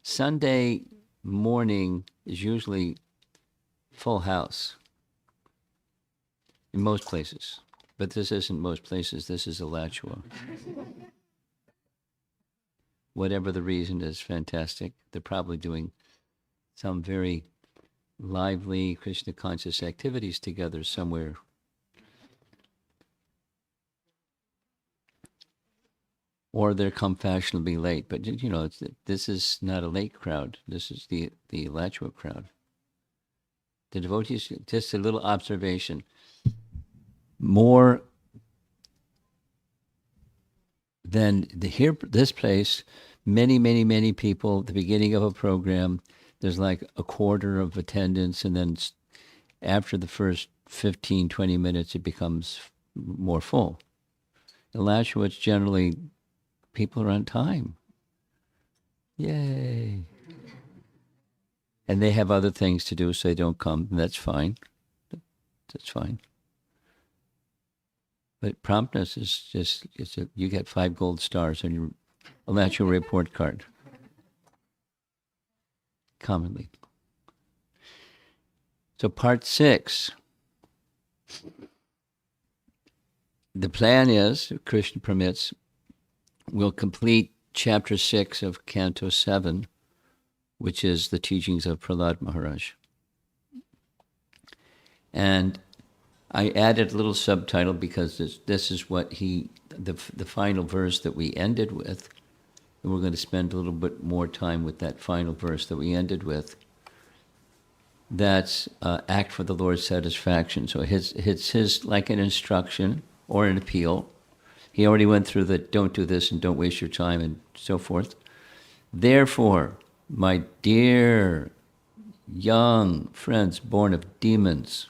Sunday morning is usually full house in most places. But this isn't most places. This is Alachua. Whatever the reason is, fantastic. They're probably doing some very lively Krishna conscious activities together somewhere. Or they're come fashionably late. But, you know, this is not a late crowd. This is the Alachua crowd. The devotees, just a little observation. More than this place, many people at the beginning of a program, there's like a quarter of attendance, and then after the first 15, 20 minutes, it becomes more full. In Alachua, it's generally people are on time. Yay. And they have other things to do, so they don't come, and that's fine. That's fine. But promptness is just, you get 5 gold stars on your Alachua report card. Commonly. So part 6. The plan is, if Krishna permits, we'll complete chapter 6 of Canto 7, which is the teachings of Prahlada Maharaj. And I added a little subtitle because this is what the final verse that we ended with, and we're going to spend a little bit more time with that final verse that we ended with. That's act for the Lord's satisfaction. So it's his like an instruction or an appeal. He already went through the don't do this and don't waste your time and so forth. Therefore, my dear young friends born of demons,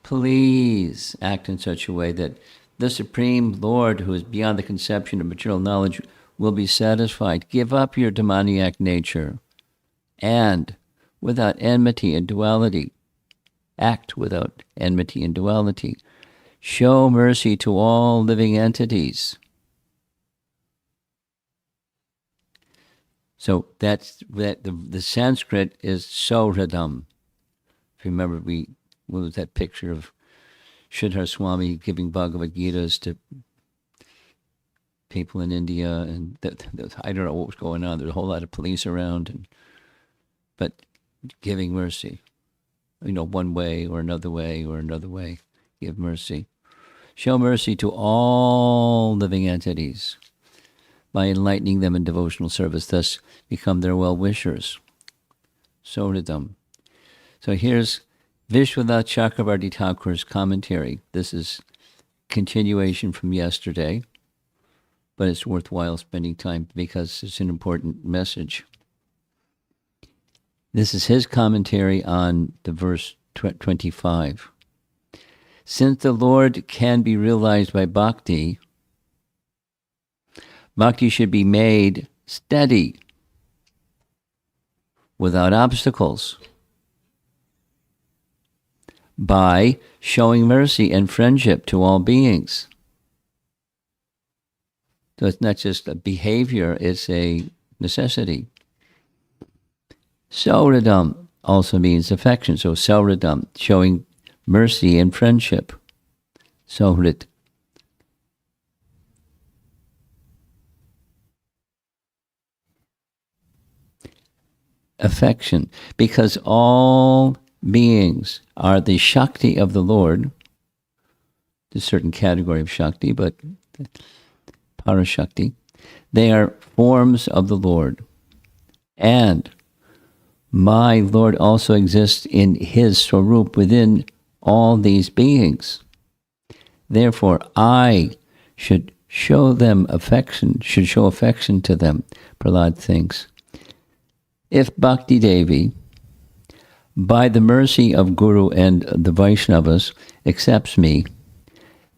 please act in such a way that the Supreme Lord, who is beyond the conception of material knowledge, will be satisfied. Give up your demoniac nature and without enmity and duality. Act without enmity and duality. Show mercy to all living entities. So that's the Sanskrit is Sauhridam. If you remember, what was that picture of Sridhar Swami giving Bhagavad-gitas to people in India, and I don't know what was going on. There's a whole lot of police around, but giving mercy, one way or another way or another way, give mercy. Show mercy to all living entities by enlightening them in devotional service, thus become their well-wishers. Sauhridam. So here's Vishwanath Chakravarti Thakur's commentary. This is continuation from yesterday, but it's worthwhile spending time because it's an important message. This is his commentary on the verse 25. Since the Lord can be realized by bhakti, bhakti should be made steady, without obstacles, by showing mercy and friendship to all beings. So it's not just a behavior, it's a necessity. Sauhridam also means affection. So sauhridam, showing mercy and friendship. Sauhrid. Affection. Because all beings are the Shakti of the Lord. There's a certain category of Shakti, but Parashakti. They are forms of the Lord. And my Lord also exists in his Swarup within all these beings. Therefore, I should show them affection, should show affection to them, Prahlad thinks. If Bhakti Devi, by the mercy of Guru and the Vaishnavas, accepts me,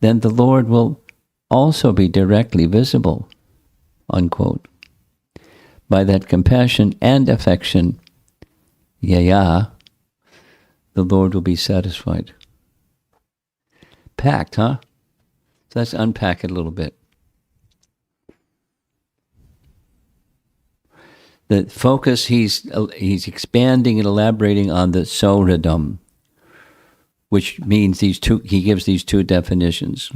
then the Lord will also be directly visible, unquote. By that compassion and affection, the Lord will be satisfied. Packed, huh? So let's unpack it a little bit. The focus, he's expanding and elaborating on the Sauhridam, which means he gives these two definitions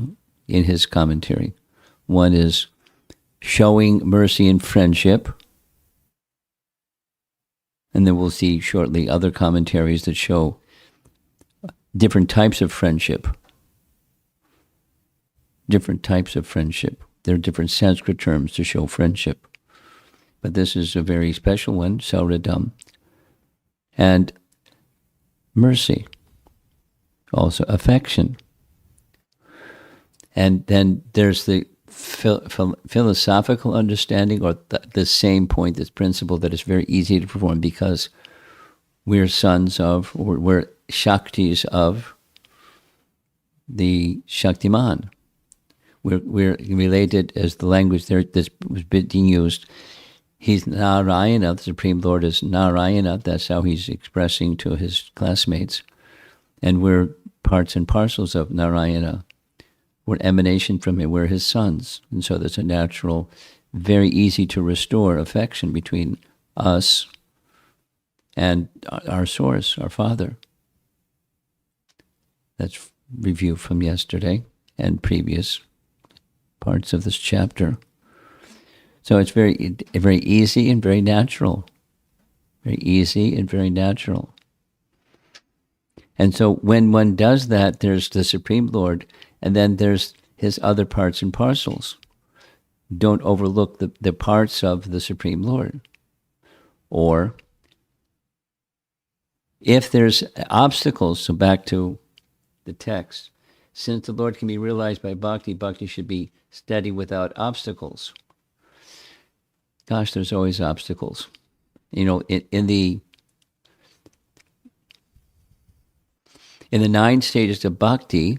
in his commentary. One is showing mercy and friendship, and then we'll see shortly other commentaries that show different types of friendship. Different types of friendship. There are different Sanskrit terms to show friendship. But this is a very special one, Sauhridam. And mercy. Also affection. And then there's the philosophical understanding, or the same point, this principle that is very easy to perform because we're sons of, or we're Shaktis of the Shaktiman. We're related, as the language there this was being used. He's Narayana, the Supreme Lord is Narayana. That's how he's expressing to his classmates. And we're parts and parcels of Narayana. We're emanation from him. We're his sons. And so there's a natural, very easy to restore affection between us and our source, our Father. That's review from yesterday and previous parts of this chapter. So it's very easy and very natural. Very easy and very natural. And so when one does that, there's the Supreme Lord, and then there's his other parts and parcels. Don't overlook the parts of the Supreme Lord. Or if there's obstacles, so back to the text, since the Lord can be realized by bhakti, bhakti should be steady without obstacles. Gosh, there's always obstacles. You know, in the 9 stages of bhakti,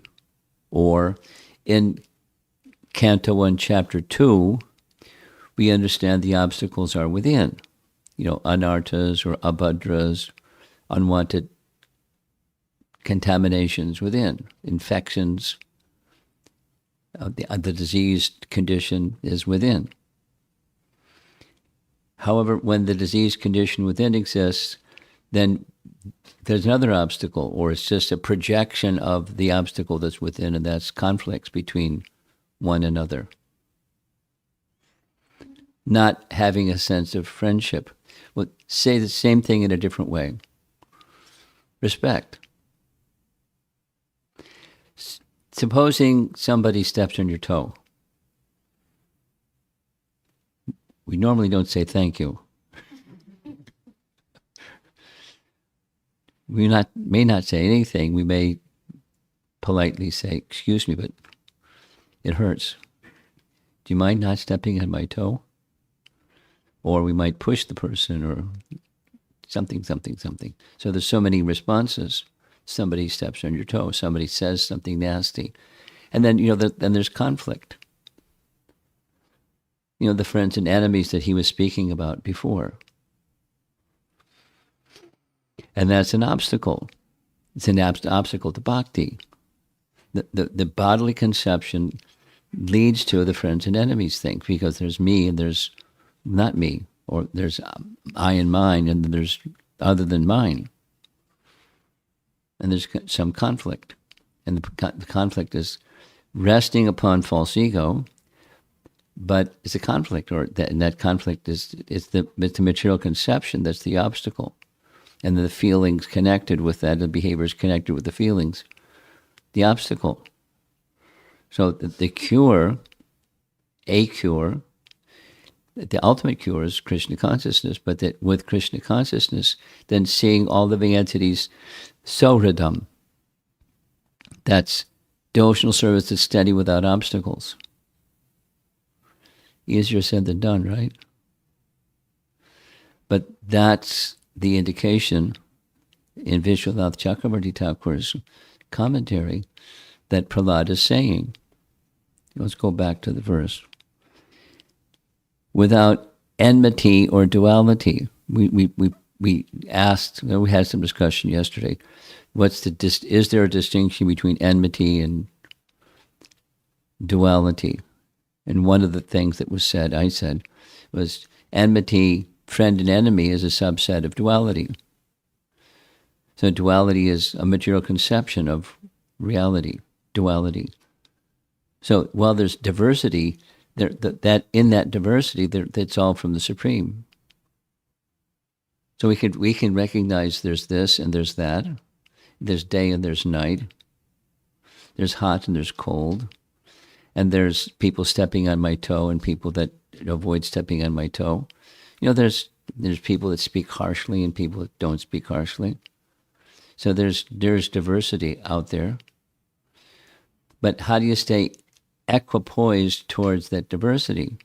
or in Canto 1, Chapter 2, we understand the obstacles are within. You know, anarthas or abhadras, unwanted contaminations within, infections, the diseased condition is within. However, when the diseased condition within exists, then there's another obstacle, or it's just a projection of the obstacle that's within, and that's conflicts between one another. Not having a sense of friendship. Well, say the same thing in a different way. Respect. Supposing somebody steps on your toe. We normally don't say thank you. We may not say anything. We may politely say, excuse me, but it hurts. Do you mind not stepping on my toe? Or we might push the person, or something. So there's so many responses. Somebody steps on your toe. Somebody says something nasty. And then, then there's conflict. The friends and enemies that he was speaking about before. And that's an obstacle. It's an obstacle to bhakti. The bodily conception leads to the friends and enemies thing, because there's me and there's not me, or there's I and mine, and there's other than mine. And there's some conflict. And the conflict is resting upon false ego, but it's a conflict, and that conflict is the material conception that's the obstacle. And the feelings connected with that, the behaviors connected with the feelings, the obstacle. So the cure, the ultimate cure is Krishna consciousness, but that with Krishna consciousness, then seeing all living entities Sauhridam. That's devotional service that's steady without obstacles. Easier said than done, right? But that's the indication in Vishwanath Chakravarti Thakur's commentary that Prahlada is saying. Let's go back to the verse. Without enmity or duality. We asked, we had some discussion yesterday, is there a distinction between enmity and duality? And one of the things that was said, I said, was enmity friend and enemy is a subset of duality. So duality is a material conception of reality, duality. So while there's diversity, that in that diversity, it's all from the Supreme. So we can recognize there's this and there's that. There's day and there's night. There's hot and there's cold. And there's people stepping on my toe and people that avoid stepping on my toe. There's people that speak harshly and people that don't speak harshly. So there's diversity out there. But how do you stay equipoised towards that diversity?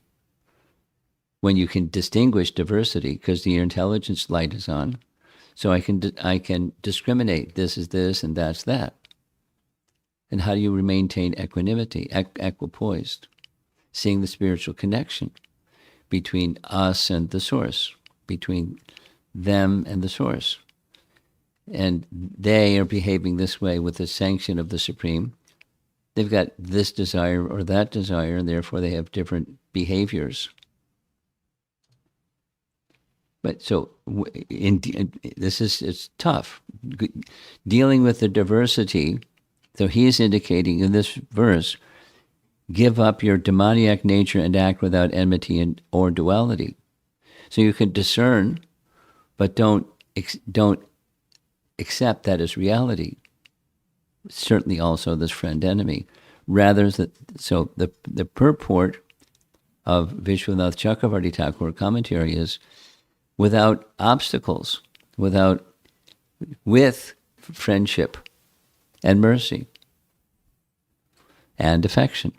When you can distinguish diversity, because the intelligence light is on, so I can discriminate. This is this and that's that. And how do you maintain equanimity, equipoised, seeing the spiritual connection between us and the source, between them and the source, and they are behaving this way with the sanction of the Supreme. They've got this desire or that desire, and therefore they have different behaviors. But so, it's tough. Dealing with the diversity, so he is indicating in this verse, give up your demoniac nature and act without enmity or duality. So you can discern, but don't accept that as reality. Certainly also this friend-enemy. Rather, so the purport of Vishwanath Chakravarti Thakur commentary is, without obstacles, with friendship and mercy and affection,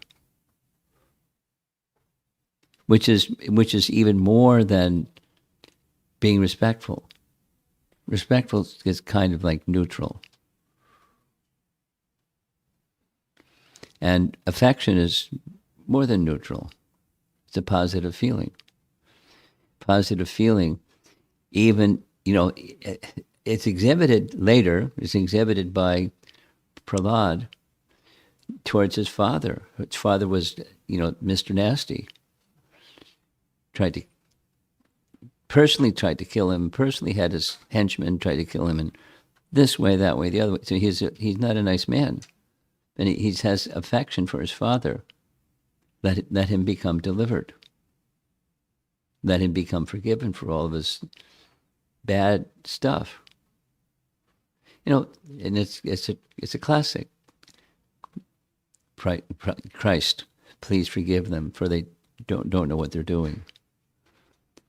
which is even more than being respectful. Respectful is kind of like neutral. And affection is more than neutral. It's a positive feeling. Positive feeling, even, it's exhibited later, it's exhibited by Prahlad towards his father. His father was, Mr. Nasty. Personally tried to kill him, personally had his henchmen try to kill him, and this way, that way, the other way. So he's not a nice man. And he has affection for his father. Let him become delivered. Let him become forgiven for all of his bad stuff. And it's a classic. Christ, please forgive them, for they don't know what they're doing.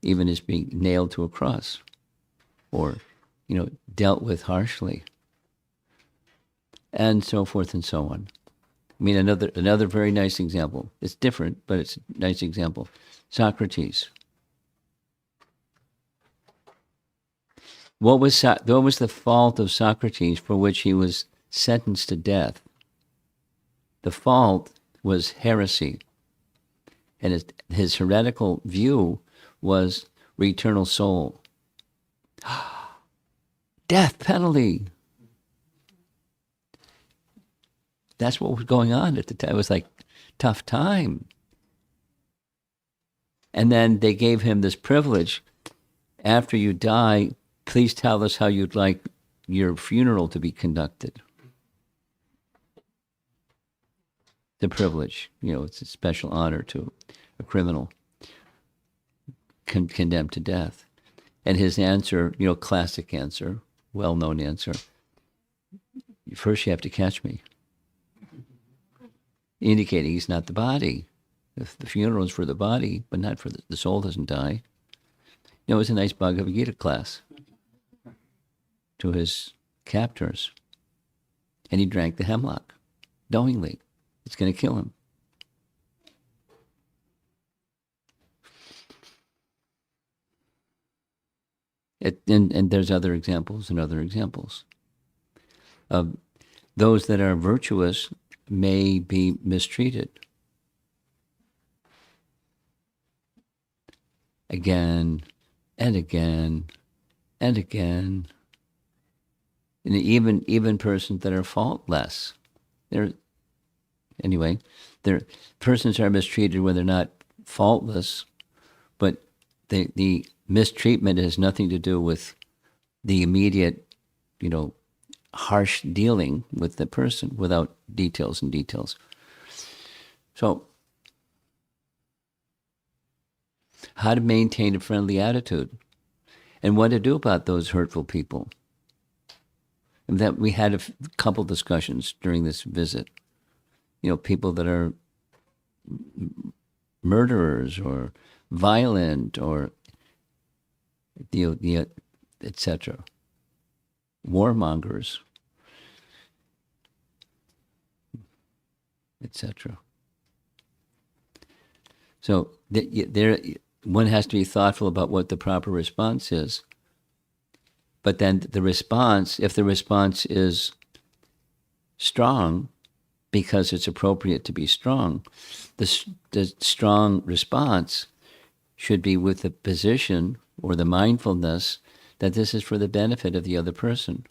Even as being nailed to a cross, or dealt with harshly, and so forth and so on. I mean, another very nice example. It's different, but it's a nice example. Socrates. What was the fault of Socrates for which he was sentenced to death? The fault was heresy, and his heretical view was eternal soul. Death penalty. That's what was going on at the time. It was like tough time. And then they gave him this privilege. After you die, please tell us how you'd like your funeral to be conducted. The privilege, it's a special honor to a criminal condemned to death. And his answer, classic answer, well-known answer, first you have to catch me. Indicating he's not the body. If the funeral is for the body, but not for the soul doesn't die. It was a nice Bhagavad Gita class to his captors. And he drank the hemlock, knowingly. It's going to kill him. And there's other examples and other examples. Those that are virtuous may be mistreated. Again and again and again. And even persons that are faultless. Persons are mistreated when they're not faultless, but the mistreatment has nothing to do with the immediate, harsh dealing with the person without details and details. So, how to maintain a friendly attitude and what to do about those hurtful people. And that we had a couple discussions during this visit. People that are murderers or violent or etc. Warmongers, etc. So one has to be thoughtful about what the proper response is. But then the response, if the response is strong, because it's appropriate to be strong, the strong response should be with the position or the mindfulness that this is for the benefit of the other person.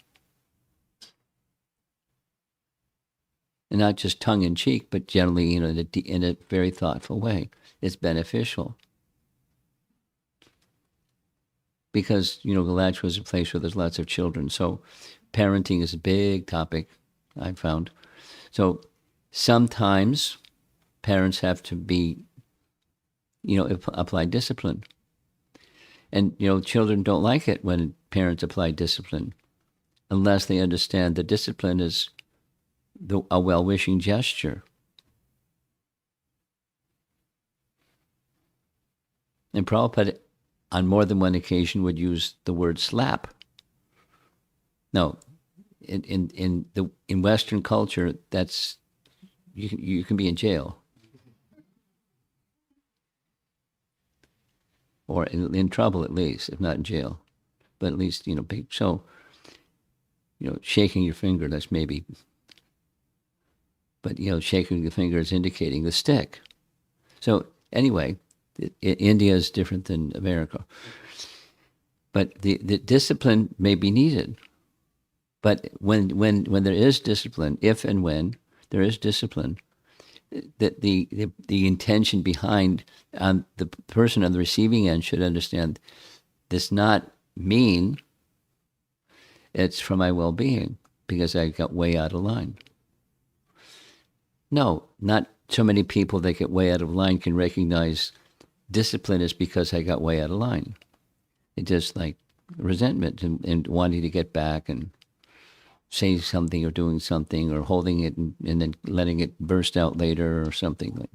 And not just tongue-in-cheek, but generally in a very thoughtful way. It's beneficial. Because, Alachua is a place where there's lots of children. So parenting is a big topic, I found. So sometimes parents have to be, apply discipline. And, children don't like it when parents apply discipline unless they understand that discipline is a well-wishing gesture. And Prabhupada, on more than one occasion, would use the word slap. No, in Western culture, that's you can be in jail. Or in trouble at least, if not in jail. But at least, shaking your finger, that's maybe. But, shaking the finger is indicating the stick. So anyway, India is different than America. But the discipline may be needed. But when there is discipline, if and when there is discipline, that the intention behind the person on the receiving end should understand this not mean it's for my well-being because I got way out of line. No, not so many people that get way out of line can recognize discipline is because I got way out of line. It's just like resentment and wanting to get back and say something or doing something or holding it and then letting it burst out later or something.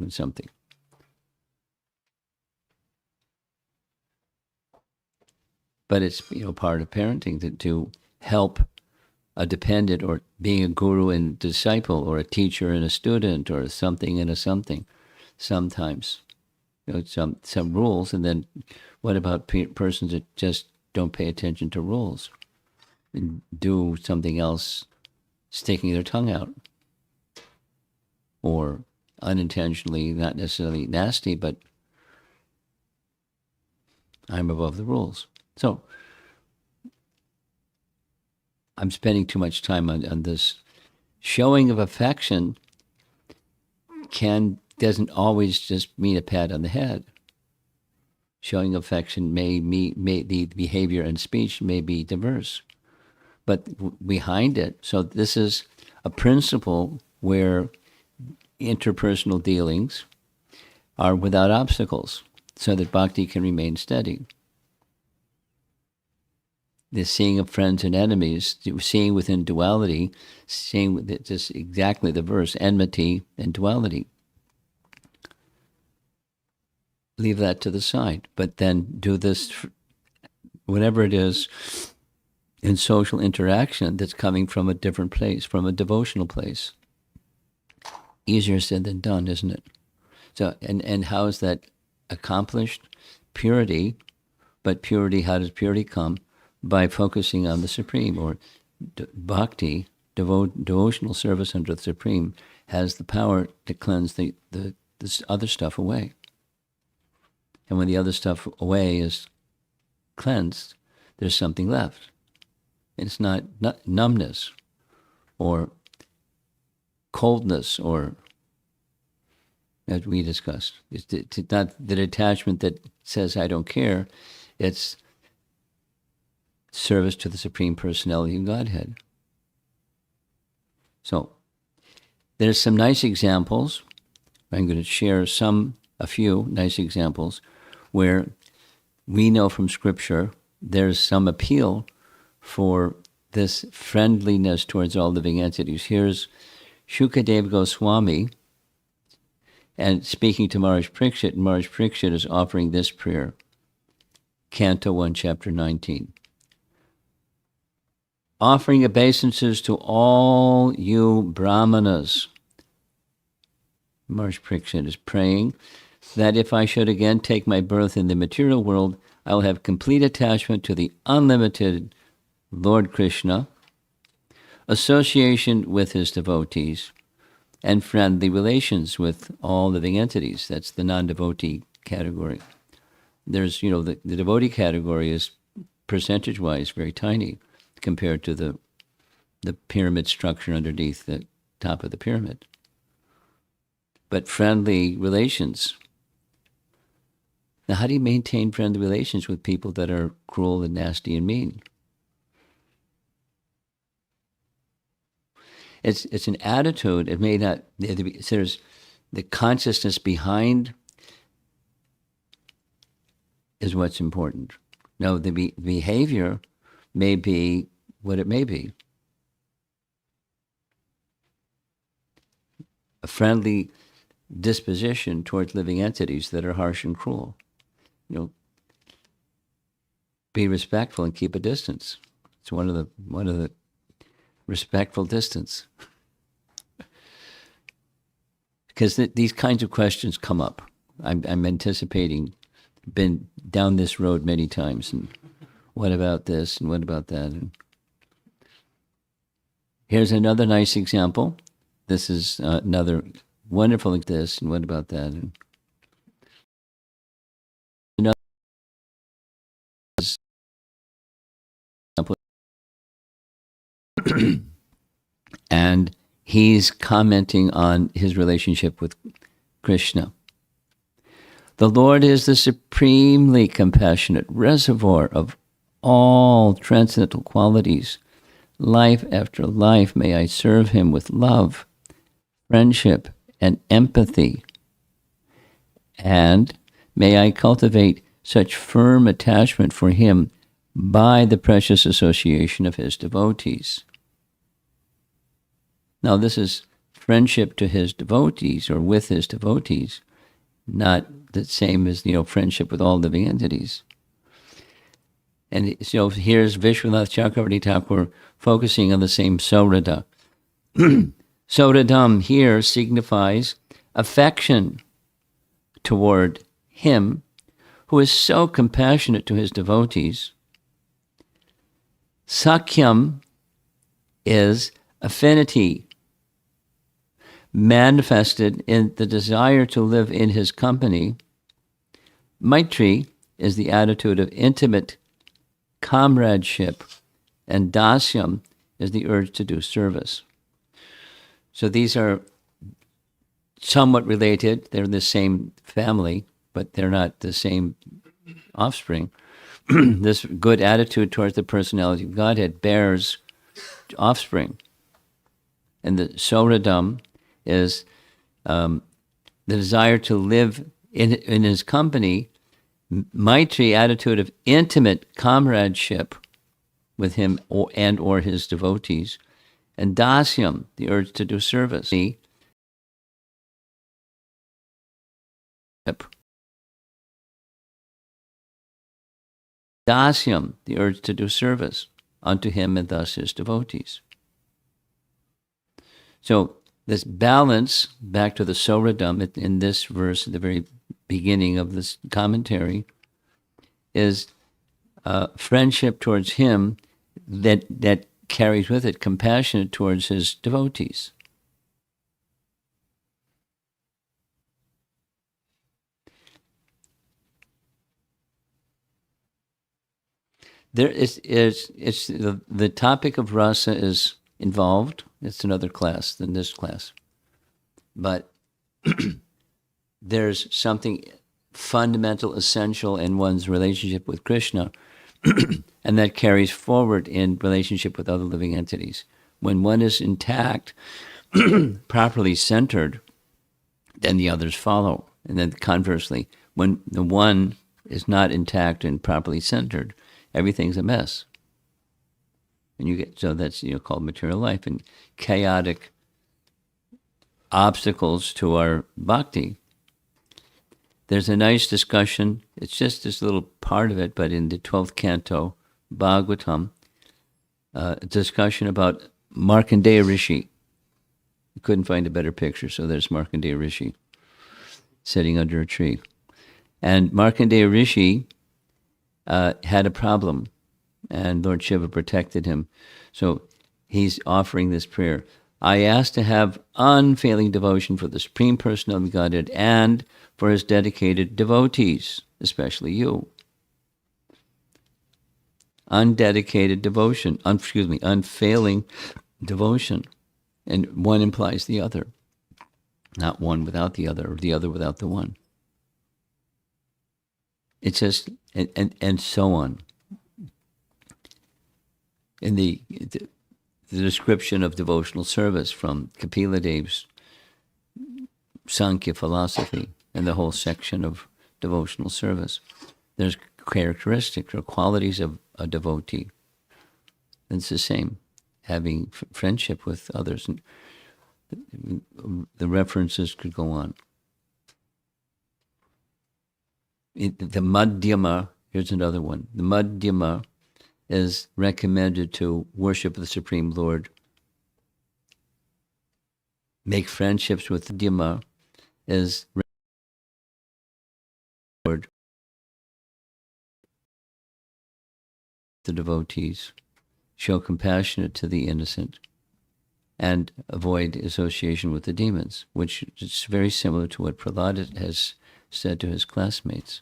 But it's part of parenting to help a dependent or being a guru and disciple or a teacher and a student or something and a something. Sometimes some rules, and then what about persons that just don't pay attention to rules and do something else, sticking their tongue out, or unintentionally, not necessarily nasty, but I'm above the rules. So I'm spending too much time on this. Showing of affection doesn't always just mean a pat on the head. Showing affection may the behavior and speech may be diverse, but behind it. So this is a principle where interpersonal dealings are without obstacles, so that bhakti can remain steady. The seeing of friends and enemies, seeing within duality, seeing just exactly the verse, enmity and duality. Leave that to the side, but then do this, whatever it is, in social interaction that's coming from a different place, from a devotional place. Easier said than done, isn't it? So, and how is that accomplished? Purity, but purity, how does purity come? By focusing on the Supreme, or bhakti, devotional service under the Supreme, has the power to cleanse this other stuff away. And when the other stuff away is cleansed, there's something left. It's not numbness or coldness, or, as we discussed, it's not the detachment that says I don't care. It's service to the Supreme Personality of Godhead. So there's some nice examples. I'm going to share a few nice examples where we know from Scripture there's some appeal for this friendliness towards all living entities. Here's Shukadeva Goswami, and speaking to Maharaj Parikshit is offering this prayer, Canto 1, Chapter 19. Offering obeisances to all you brahmanas. Maharaj Parikshit is praying that if I should again take my birth in the material world, I will have complete attachment to the unlimited Lord Krishna, association with his devotees, and friendly relations with all living entities. That's the non-devotee category. There's, the devotee category is percentage-wise very tiny compared to the pyramid structure underneath the top of the pyramid. But friendly relations. Now, how do you maintain friendly relations with people that are cruel and nasty and mean? It's an attitude. It may not. There's the consciousness behind is what's important. No, the behavior may be what it may be. A friendly disposition towards living entities that are harsh and cruel. Be respectful and keep a distance. It's one of the respectful distance. Because these kinds of questions come up. I'm anticipating, been down this road many times, and what about this, and what about that? And here's another nice example. This is another wonderful like this, and what about that? And another example. And he's commenting on his relationship with Krishna. The Lord is the supremely compassionate reservoir of all transcendental qualities. Life after life may I serve him with love, friendship, and empathy. And may I cultivate such firm attachment for him by the precious association of his devotees. Now, this is friendship to his devotees or with his devotees, not the same as, friendship with all living entities. And so here's Vishwanath Chakravarti Thakur focusing on the same Saurada. Sauradam here signifies affection toward him who is so compassionate to his devotees. Sakyam is affinity manifested in the desire to live in his company. Maitri is the attitude of intimate comradeship, and dasyam is the urge to do service. So these are somewhat related. They're the same family, but they're not the same offspring. This good attitude towards the personality of Godhead bears offspring. And the Sauradam is the desire to live in his company. Maitri, attitude of intimate comradeship with him or his devotees. And dasyam, the urge to do service. Dasyam, the urge to do service unto him and thus his devotees. So this balance, back to the Sauradam in this verse at the very beginning of this commentary, is friendship towards him that carries with it compassion towards his devotees. There is the topic of rasa is involved. It's another class than this class. But there's something fundamental, essential in one's relationship with Krishna, and that carries forward in relationship with other living entities. When one is intact, properly centered, then the others follow. And then conversely, when the one is not intact and properly centered, everything's a mess. And you get, so that's called material life, and chaotic obstacles to our bhakti. There's a nice discussion, it's just this little part of it, but in the 12th canto, Bhagavatam, a discussion about Markandeya Rishi. You couldn't find a better picture, so there's Markandeya Rishi sitting under a tree. And Markandeya Rishi had a problem, and Lord Shiva protected him. So he's offering this prayer. I ask to have unfailing devotion for the Supreme Personality of Godhead and for his dedicated devotees, especially you. Undedicated devotion, unfailing devotion. And one implies the other. Not one without the other, or the other without the one. It says, and so on. In the description of devotional service from Kapila Dev's Sankhya philosophy and the whole section of devotional service, there's characteristics or qualities of a devotee. And it's the same, having friendship with others. And the references could go on. The Madhyama, here's another one. The Madhyama is recommended to worship the Supreme Lord. Make friendships with the Madhyama is Lord, the devotees. Show compassion to the innocent and avoid association with the demons, which is very similar to what Prahlada has said to his classmates.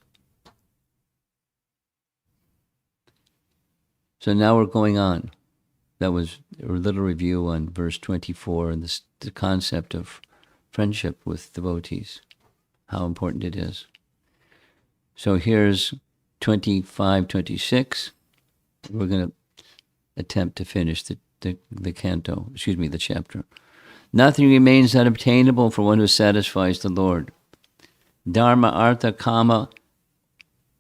So now we're going on. That was a little review on verse 24 and the concept of friendship with devotees, how important it is. So here's 25, 26. We're going to attempt to finish the chapter. Nothing remains unobtainable for one who satisfies the Lord. Dharma, artha, kama,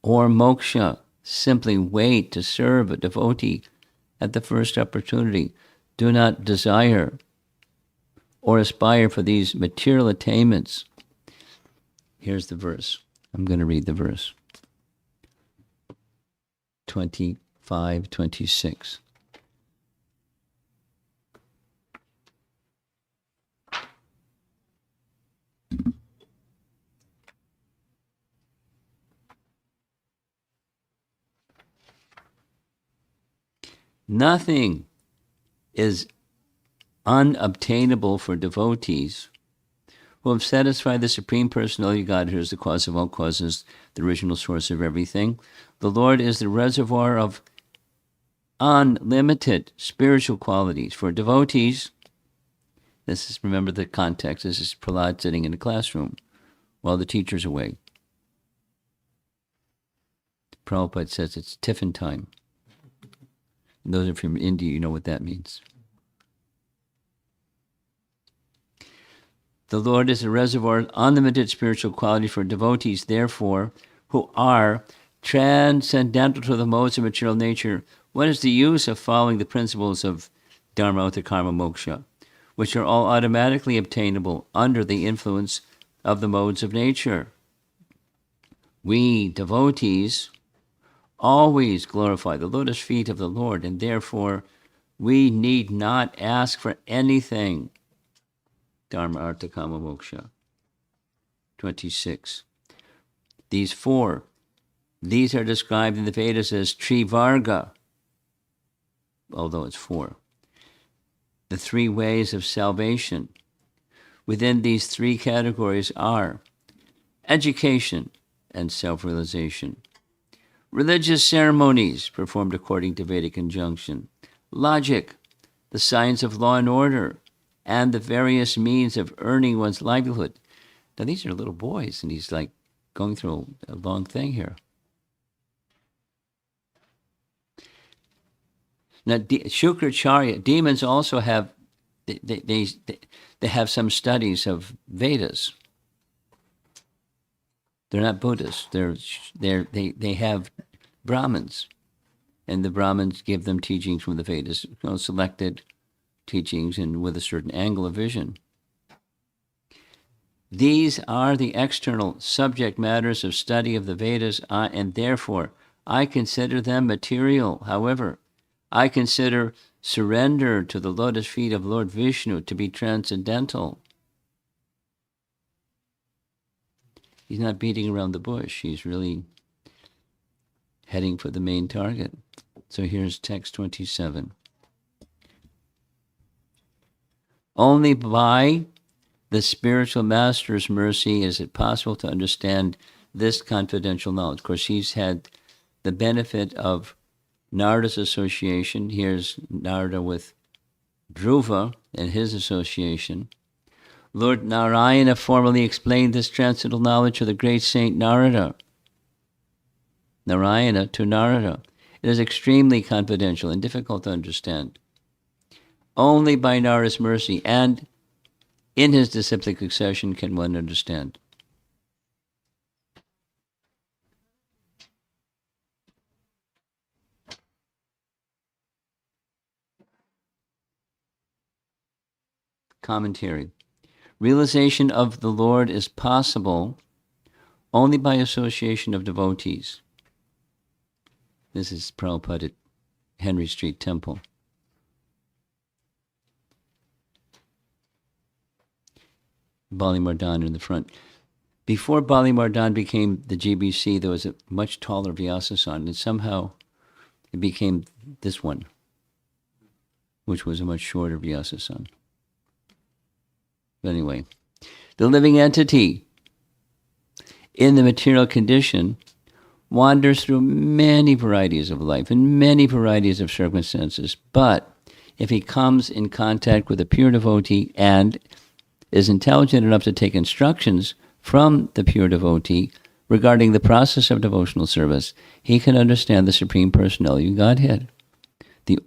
or moksha. Simply wait to serve a devotee at the first opportunity. Do not desire or aspire for these material attainments. Here's the verse. I'm going to read the verse. 25, 26. Nothing is unobtainable for devotees who have satisfied the Supreme Personality of God, who is the cause of all causes, the original source of everything. The Lord is the reservoir of unlimited spiritual qualities. For devotees, this is, remember the context, this is Prahlada sitting in the classroom while the teacher's away. Prabhupada says it's tiffin time. And those are from India, you know what that means. The Lord is a reservoir of unlimited spiritual quality for devotees, therefore, who are transcendental to the modes of material nature. What is the use of following the principles of Dharma, Artha, Karma, Moksha, which are all automatically obtainable under the influence of the modes of nature? We, devotees, always glorify the lotus feet of the Lord, and therefore we need not ask for anything. Dharma, Artha, Kama, Moksha. 26. These four, these are described in the Vedas as Trivarga, although it's four. The three ways of salvation. Within these three categories are education and self-realization, religious ceremonies performed according to Vedic injunction, logic, the science of law and order, and the various means of earning one's livelihood. Now these are little boys, and he's like going through a long thing here. Now, Shukracharya, demons also have, they have some studies of Vedas. They're not Buddhists. They have Brahmins, and the Brahmins give them teachings from the Vedas, selected teachings and with a certain angle of vision. These are the external subject matters of study of the Vedas, and therefore I consider them material. However, I consider surrender to the lotus feet of Lord Vishnu to be transcendental. He's not beating around the bush. He's really heading for the main target. So here's text 27. Only by the spiritual master's mercy is it possible to understand this confidential knowledge. Of course, he's had the benefit of Narada's association. Here's Narada with Dhruva and his association. Lord Narayana formally explained this transcendental knowledge to the great saint Narada. Narayana to Narada. It is extremely confidential and difficult to understand. Only by Narada's mercy and in his disciplic succession can one understand. Commentary. Realization of the Lord is possible only by association of devotees. This is Prabhupada at Henry Street Temple. Bali Mardan in the front. Before Bali Mardan became the GBC, there was a much taller Vyasasan, and somehow it became this one, which was a much shorter Vyasasan. But anyway, the living entity in the material condition wanders through many varieties of life and many varieties of circumstances. But if he comes in contact with a pure devotee and is intelligent enough to take instructions from the pure devotee regarding the process of devotional service, he can understand the Supreme Personality of Godhead, the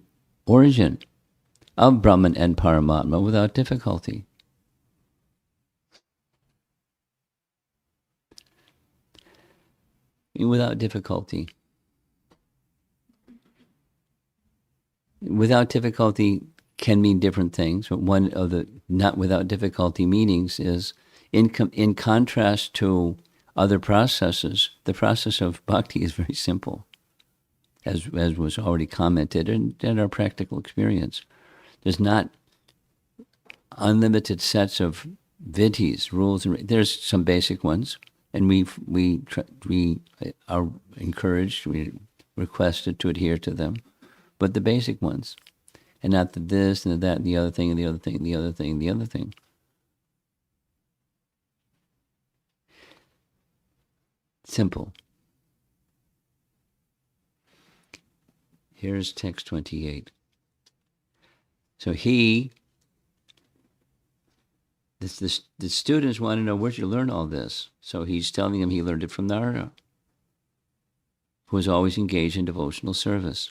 origin of Brahman and Paramatma without difficulty. Without difficulty. Without difficulty can mean different things, but one of the not without difficulty meanings is in contrast to other processes, the process of bhakti is very simple, as was already commented in our practical experience. There's not unlimited sets of vidhis, rules, and there's some basic ones, and we are encouraged, we requested to adhere to them, but the basic ones. And not the this and the that and the other thing and the other thing and the other thing and the other thing. Simple. Here's text 28. So the students want to know, where'd you learn all this? So he's telling them he learned it from Narada, who was always engaged in devotional service.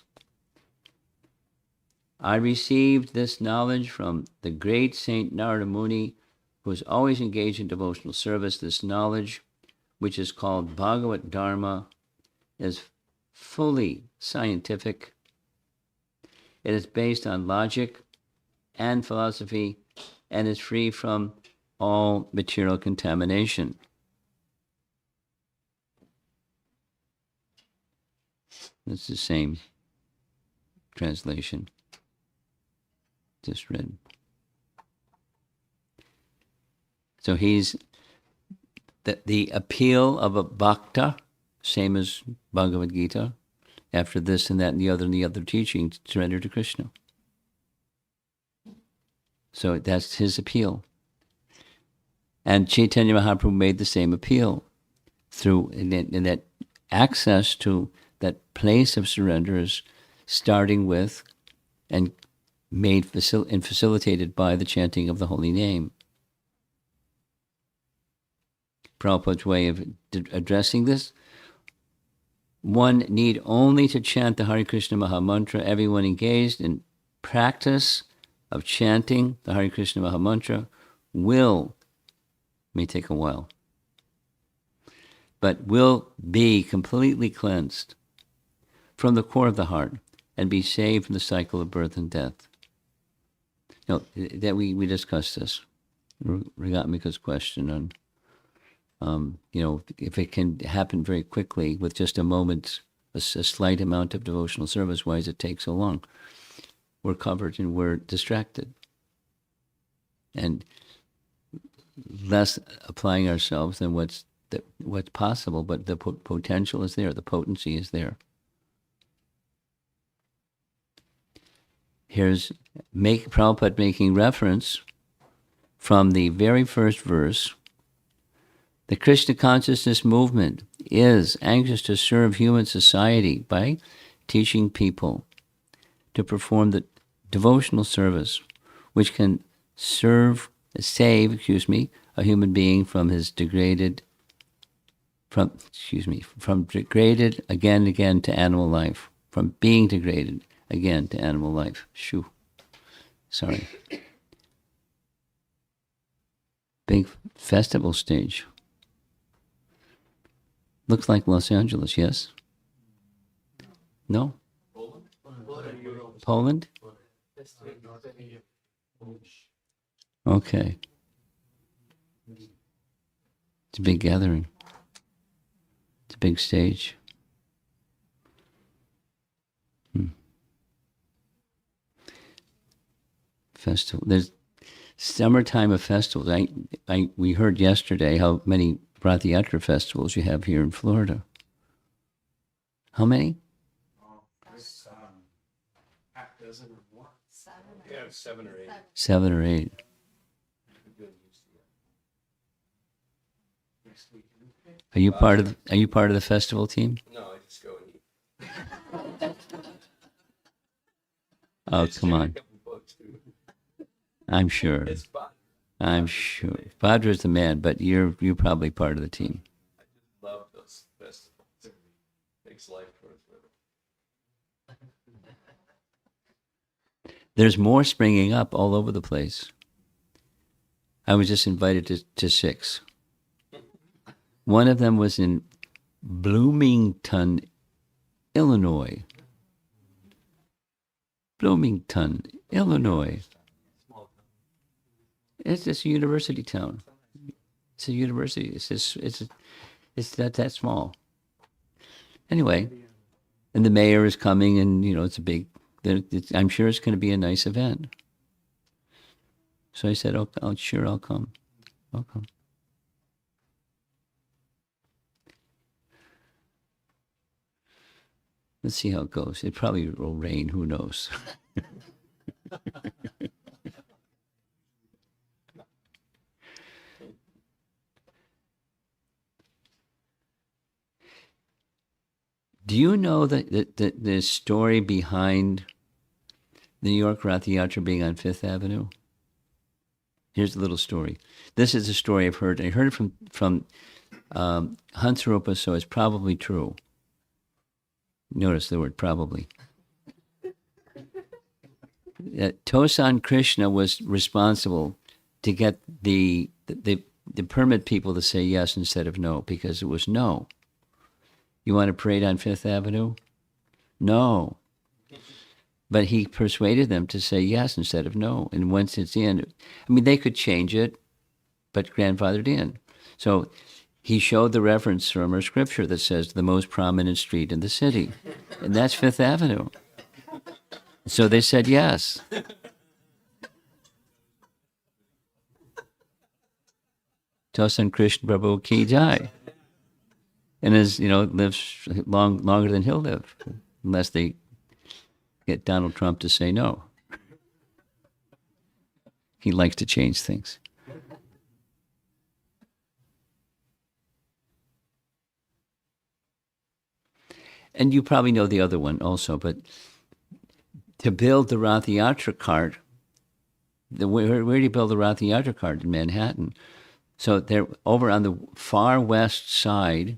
I received this knowledge from the great Saint Narada Muni, who is always engaged in devotional service. This knowledge, which is called Bhagavata-dharma, is fully scientific. It is based on logic and philosophy and is free from all material contamination. That's the same translation. Just read. So he's the appeal of a bhakta, same as Bhagavad Gita, after this and that and the other teachings, surrender to Krishna. So that's his appeal. And Chaitanya Mahaprabhu made the same appeal through in that access to that place of surrender is starting with and made and facilitated by the chanting of the holy name. Prabhupada's way of addressing this. One need only to chant the Hare Krishna Maha Mantra. Everyone engaged in practice of chanting the Hare Krishna Maha Mantra may take a while, but will be completely cleansed from the core of the heart and be saved from the cycle of birth and death. That we discussed this. Rigatmika's question on, if it can happen very quickly with just a moment, a slight amount of devotional service, why does it take so long? We're covered and we're distracted. And less applying ourselves than what's possible, but the potential is there, the potency is there. Here's Prabhupada making reference from the very first verse. The Krishna consciousness movement is anxious to serve human society by teaching people to perform the devotional service which can save a human being from his degraded again and again to animal life, from being degraded again to animal life. Sorry. Big festival stage. Looks like Los Angeles, yes? No? Poland? Okay. It's a big gathering. It's a big stage. Festival. There's summertime of festivals. We heard yesterday how many Rath Yatra festivals you have here in Florida. How many? Half dozen or more. Yeah, 7 or 8. 7 or 8. Are you part of the festival team? No, I just go and eat. Oh, come on. I'm sure. Badra's the man, but you're probably part of the team. I just love those festivals. It makes life worth living. There's more springing up all over the place. I was just invited to 6. One of them was in Bloomington, Illinois. It's just a university town. It's a university. It's that small. Anyway, and the mayor is coming, and it's a big. I'm sure it's going to be a nice event. So I said, "Oh, sure, I'll come. Let's see how it goes. It probably will rain. Who knows?" Do you know the story behind the New York Rath Yatra being on Fifth Avenue? Here's a little story. This is a story I've heard. I heard it from Hansarupa, so it's probably true. Notice the word probably. Tosan Krishna was responsible to get the permit people to say yes instead of no, because it was no. You want to parade on Fifth Avenue? No. But he persuaded them to say yes instead of no. And once it's in, they could change it, but grandfathered in. So he showed the reference from our scripture that says the most prominent street in the city. And that's Fifth Avenue. So they said yes. Tosan Krishna Prabhu Ki Jai. And lives longer than he'll live, unless they get Donald Trump to say no. He likes to change things. And you probably know the other one also, but to build the Rath Yatra cart, where do you build the Rath Yatra cart in Manhattan? So there, over on the far west side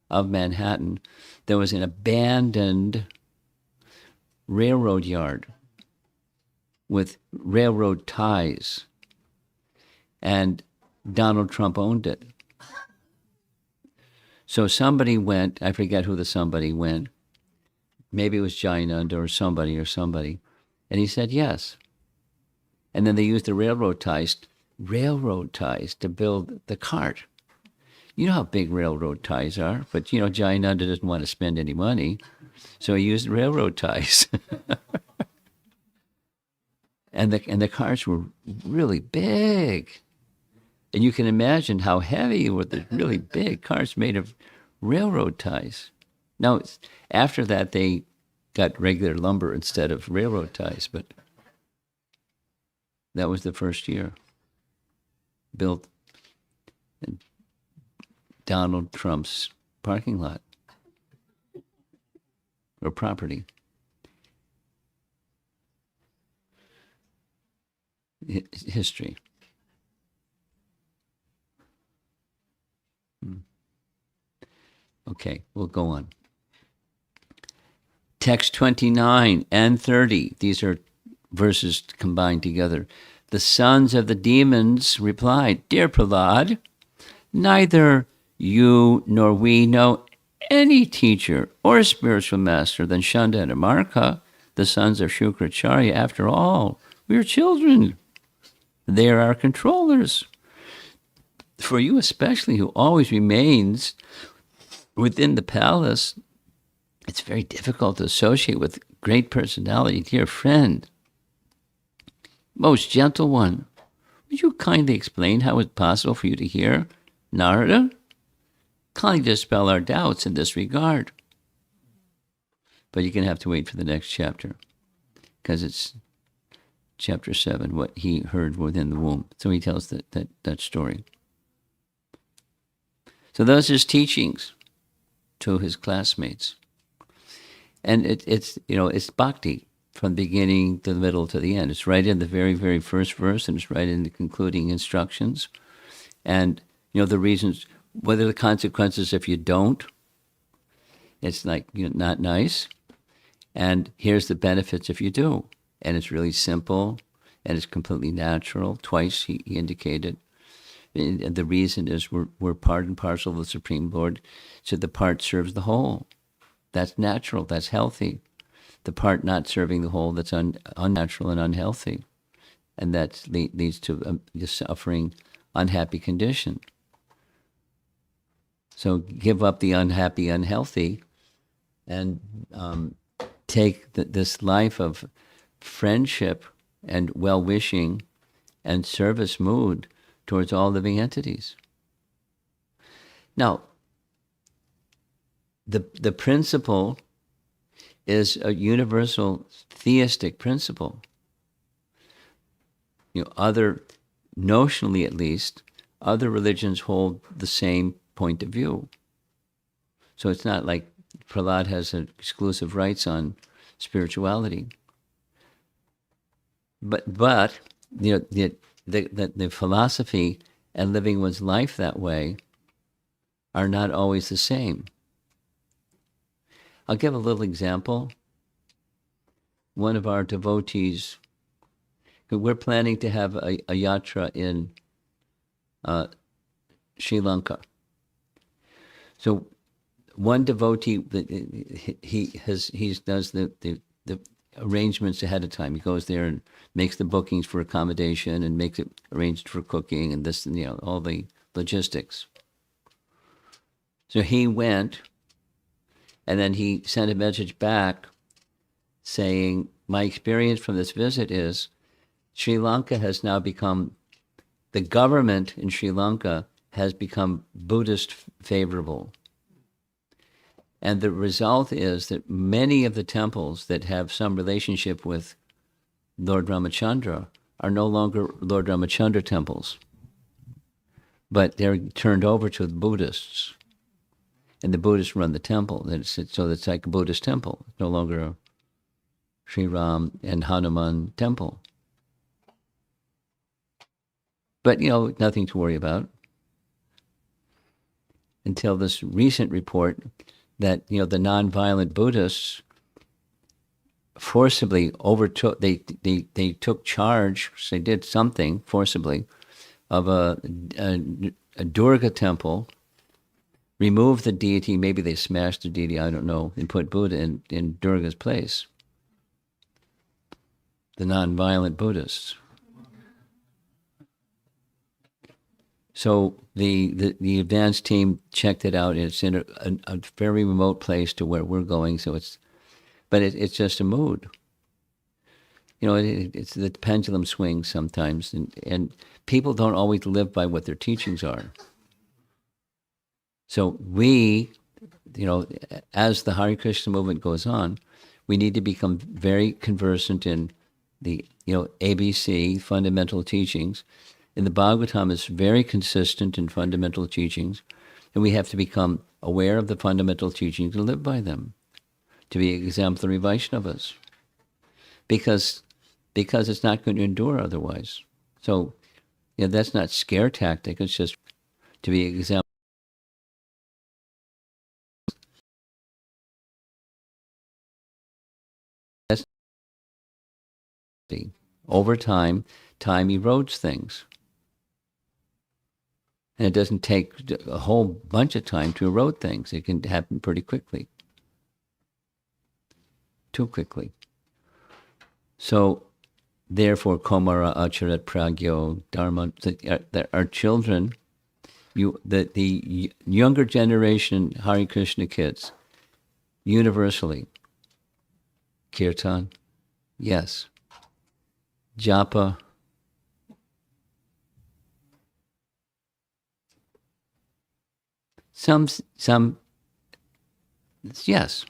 of Manhattan, there was an abandoned railroad yard with railroad ties, and Donald Trump owned it. So somebody went, I forget who the somebody went, maybe it was Jayananda or somebody, and he said yes. And then they used the railroad ties to build the cart. You know how big railroad ties are, but Jayananda doesn't want to spend any money, so he used railroad ties. and the carts were really big. And you can imagine how heavy were the really big carts made of railroad ties. Now, after that, they got regular lumber instead of railroad ties, but that was the first year built in Donald Trump's parking lot or property. History. Okay, we'll go on. Text 29 and 30. These are verses combined together. The sons of the demons replied, Dear Prahlad, neither you nor we know any teacher or spiritual master than Shanda and Amarka, the sons of Shukracharya. After all, we are children. They are our controllers. For you especially, who always remains within the palace, it's very difficult to associate with great personality. Dear friend, most gentle one, would you kindly explain how it's possible for you to hear Narada? Kindly dispel our doubts in this regard. But you're going to have to wait for the next chapter, because it's chapter 7, what he heard within the womb. So he tells that story. So those are his teachings to his classmates. And it's bhakti from the beginning to the middle to the end. It's right in the very, very first verse, and it's right in the concluding instructions. And, the reasons, what are the consequences if you don't? It's like, not nice. And here's the benefits if you do. And it's really simple, and it's completely natural. Twice he indicated. And the reason is we're part and parcel of the Supreme Lord, so the part serves the whole. That's natural, that's healthy. The part not serving the whole, that's unnatural and unhealthy. And that leads to a suffering, unhappy condition. So give up the unhappy, unhealthy, and take this life of friendship and well-wishing and service mood towards all living entities. Now, the principle is a universal theistic principle. Notionally at least, other religions hold the same point of view. So it's not like Prahlad has exclusive rights on spirituality. But the philosophy and living one's life that way are not always the same. I'll give a little example. One of our devotees, we're planning to have a yatra in Sri Lanka. So one devotee, he does the arrangements ahead of time. He goes there and makes the bookings for accommodation and makes it arranged for cooking and this and all the logistics. So he went, and then he sent a message back saying, my experience from this visit is Sri Lanka has now become, the government in Sri Lanka has become Buddhist favorable. And the result is that many of the temples that have some relationship with Lord Ramachandra are no longer Lord Ramachandra temples, but they're turned over to the Buddhists. And the Buddhists run the temple. So it's like a Buddhist temple. It's no longer a Sri Ram and Hanuman temple. But, nothing to worry about. until this recent report that, the nonviolent Buddhists forcibly overtook, they took charge, they did something forcibly, of a Durga temple, removed the deity, maybe they smashed the deity, I don't know, and put Buddha in Durga's place. The nonviolent Buddhists. So the advanced team checked it out. It's in a very remote place to where we're going. So it's just a mood. It's the pendulum swings sometimes, and people don't always live by what their teachings are. So we, as the Hare Krishna movement goes on, we need to become very conversant in the, ABC, fundamental teachings. And the Bhagavatam is very consistent in fundamental teachings, and we have to become aware of the fundamental teachings and live by them, to be exemplary Vaishnavas. Because it's not going to endure otherwise. So, that's not scare tactic, it's just to be exemplary. Over time erodes things. And it doesn't take a whole bunch of time to erode things. It can happen pretty quickly. Too quickly. So, therefore, Komara Acharat Pragyo Dharma, our children, the younger generation Hare Krishna kids, universally, Kirtan, yes. Japa, some, yes.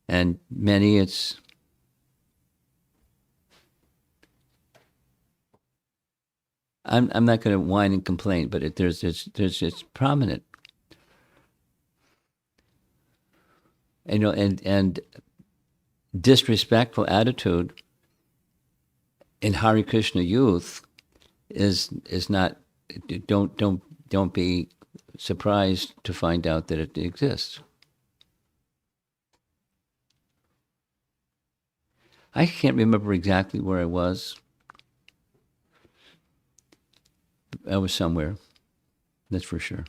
And many it's I'm not going to whine and complain, but it's prominent. And disrespectful attitude in Hare Krishna youth is not. Don't be surprised to find out that it exists. I can't remember exactly where I was. I was somewhere, that's for sure.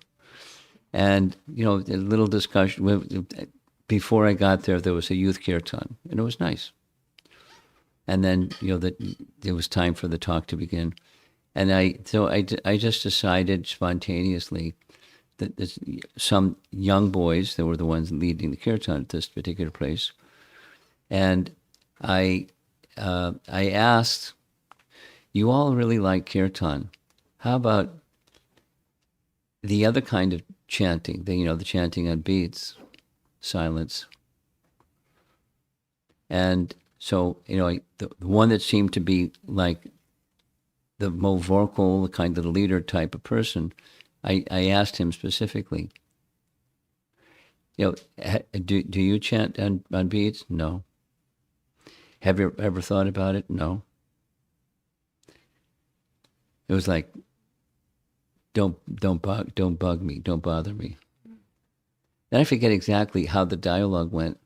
And, a little discussion. Before I got there, there was a youth kirtan, and it was nice. And then, that it was time for the talk to begin. And I just decided spontaneously that some young boys, they were the ones leading the kirtan at this particular place. And I asked, you all really like kirtan. How about the other kind of chanting, the chanting on beats, silence? And so, the one that seemed to be like the more vocal, the kind of the leader type of person, I asked him specifically, do you chant on beats? No. Have you ever thought about it? No. It was like, don't bug me, don't bother me. And I forget exactly how the dialogue went.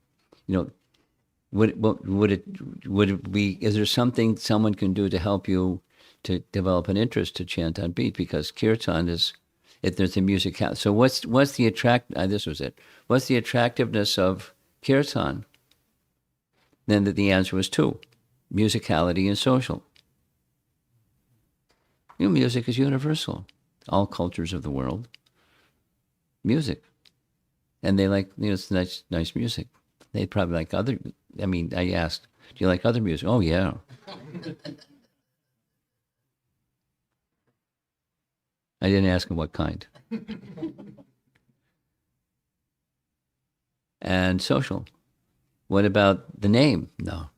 Would it be? Is there something someone can do to help you to develop an interest to chant on beat? Because kirtan is, if there's a music. So what's the this was it. What's the attractiveness of kirtan? Then the answer was two: musicality and social. Music is universal. All cultures of the world. Music. And they like, it's nice music. They probably like other, I asked, do you like other music? Oh, yeah. I didn't ask him what kind. And social. What about the name? No.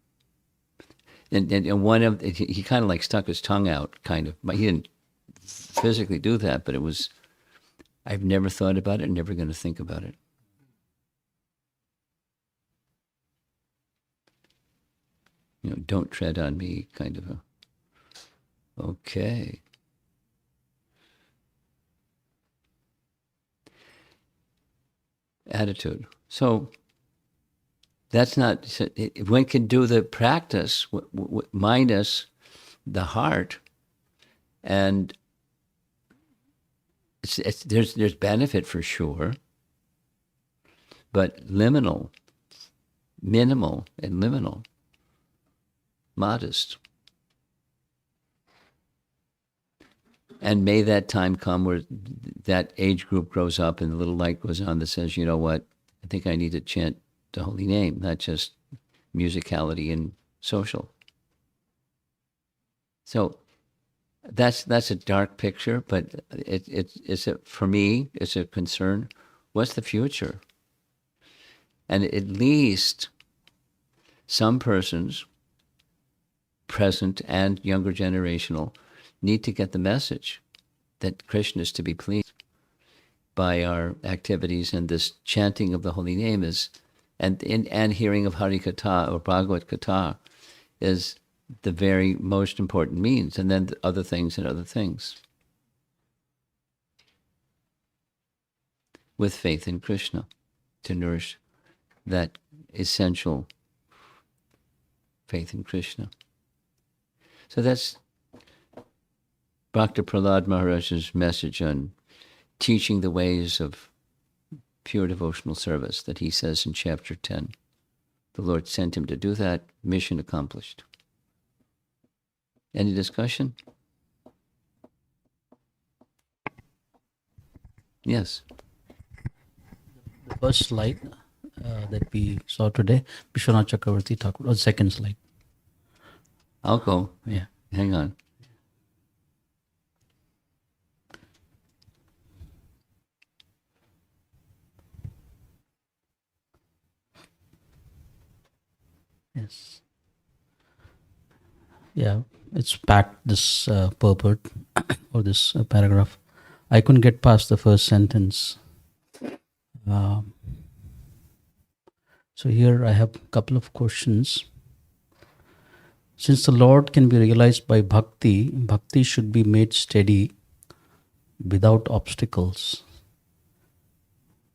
And one of, he kind of like stuck his tongue out, kind of. But he didn't physically do that, but it was, I've never thought about it, never going to think about it. Don't tread on me, kind of okay. attitude. So that's not, one can do the practice minus the heart, and there's benefit for sure, but minimal and liminal, modest. And may that time come where that age group grows up and the little light goes on that says, you know what, I think I need to chant the holy name, not just musicality and social. So that's a dark picture, but for me, it's a concern. What's the future? And at least some persons, present and younger generational, need to get the message that Krishna is to be pleased by our activities, and this chanting of the holy name is, and hearing of Hari Katha or Bhagavad Katha is the very most important means, and then the other things and other things. With faith in Krishna to nourish that essential faith in Krishna. So that's Bhakta Prahlada Maharaj's message on teaching the ways of pure devotional service that he says in chapter 10. The Lord sent him to do that, mission accomplished. Any discussion? Yes. The first slide that we saw today, Vishwanath Chakravarti Thakur, or second slide. I'll go. Yeah. Hang on. Yes. Yeah, it's packed, this purport or this paragraph. I couldn't get past the first sentence. So here I have a couple of questions. Since the Lord can be realized by bhakti, bhakti should be made steady without obstacles.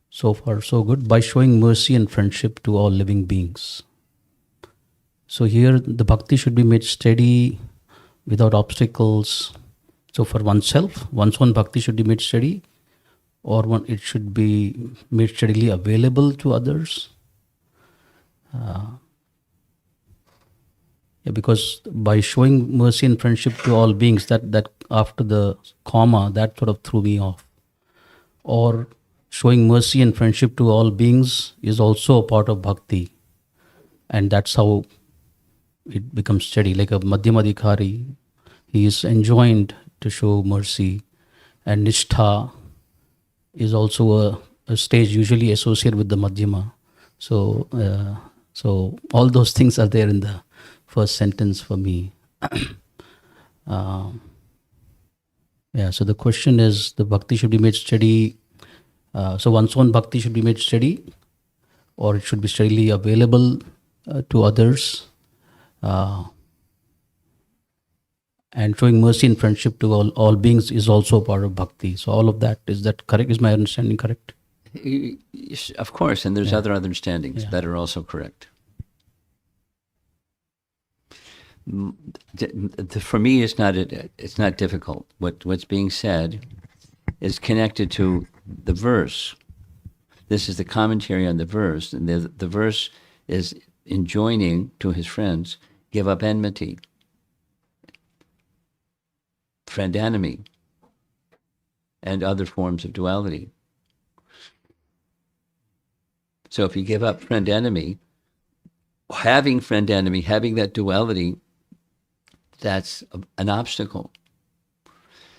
So far, so good. By showing mercy and friendship to all living beings. So here the bhakti should be made steady without obstacles. So for oneself, one's own bhakti should be made steady, or it should be made steadily available to others. Because by showing mercy and friendship to all beings, that after the comma, that sort of threw me off. Or showing mercy and friendship to all beings is also a part of bhakti. And that's how it becomes steady. Like a madhyamadhikari, he is enjoined to show mercy. And nishtha is also a stage usually associated with the madhyama. So all those things are there in the first sentence for me. So the question is, the bhakti should be made steady. So one's own bhakti should be made steady, or it should be steadily available to others. And showing mercy and friendship to all beings is also part of bhakti. So all of that, is that correct? Is my understanding correct? Yes, of course, and there's other understandings that are also correct. For me, it's not difficult. What's being said is connected to the verse. This is the commentary on the verse, and the verse is enjoining to his friends, give up enmity, friend-enemy, and other forms of duality. So if you give up friend-enemy, having friend-enemy, having that duality, that's an obstacle.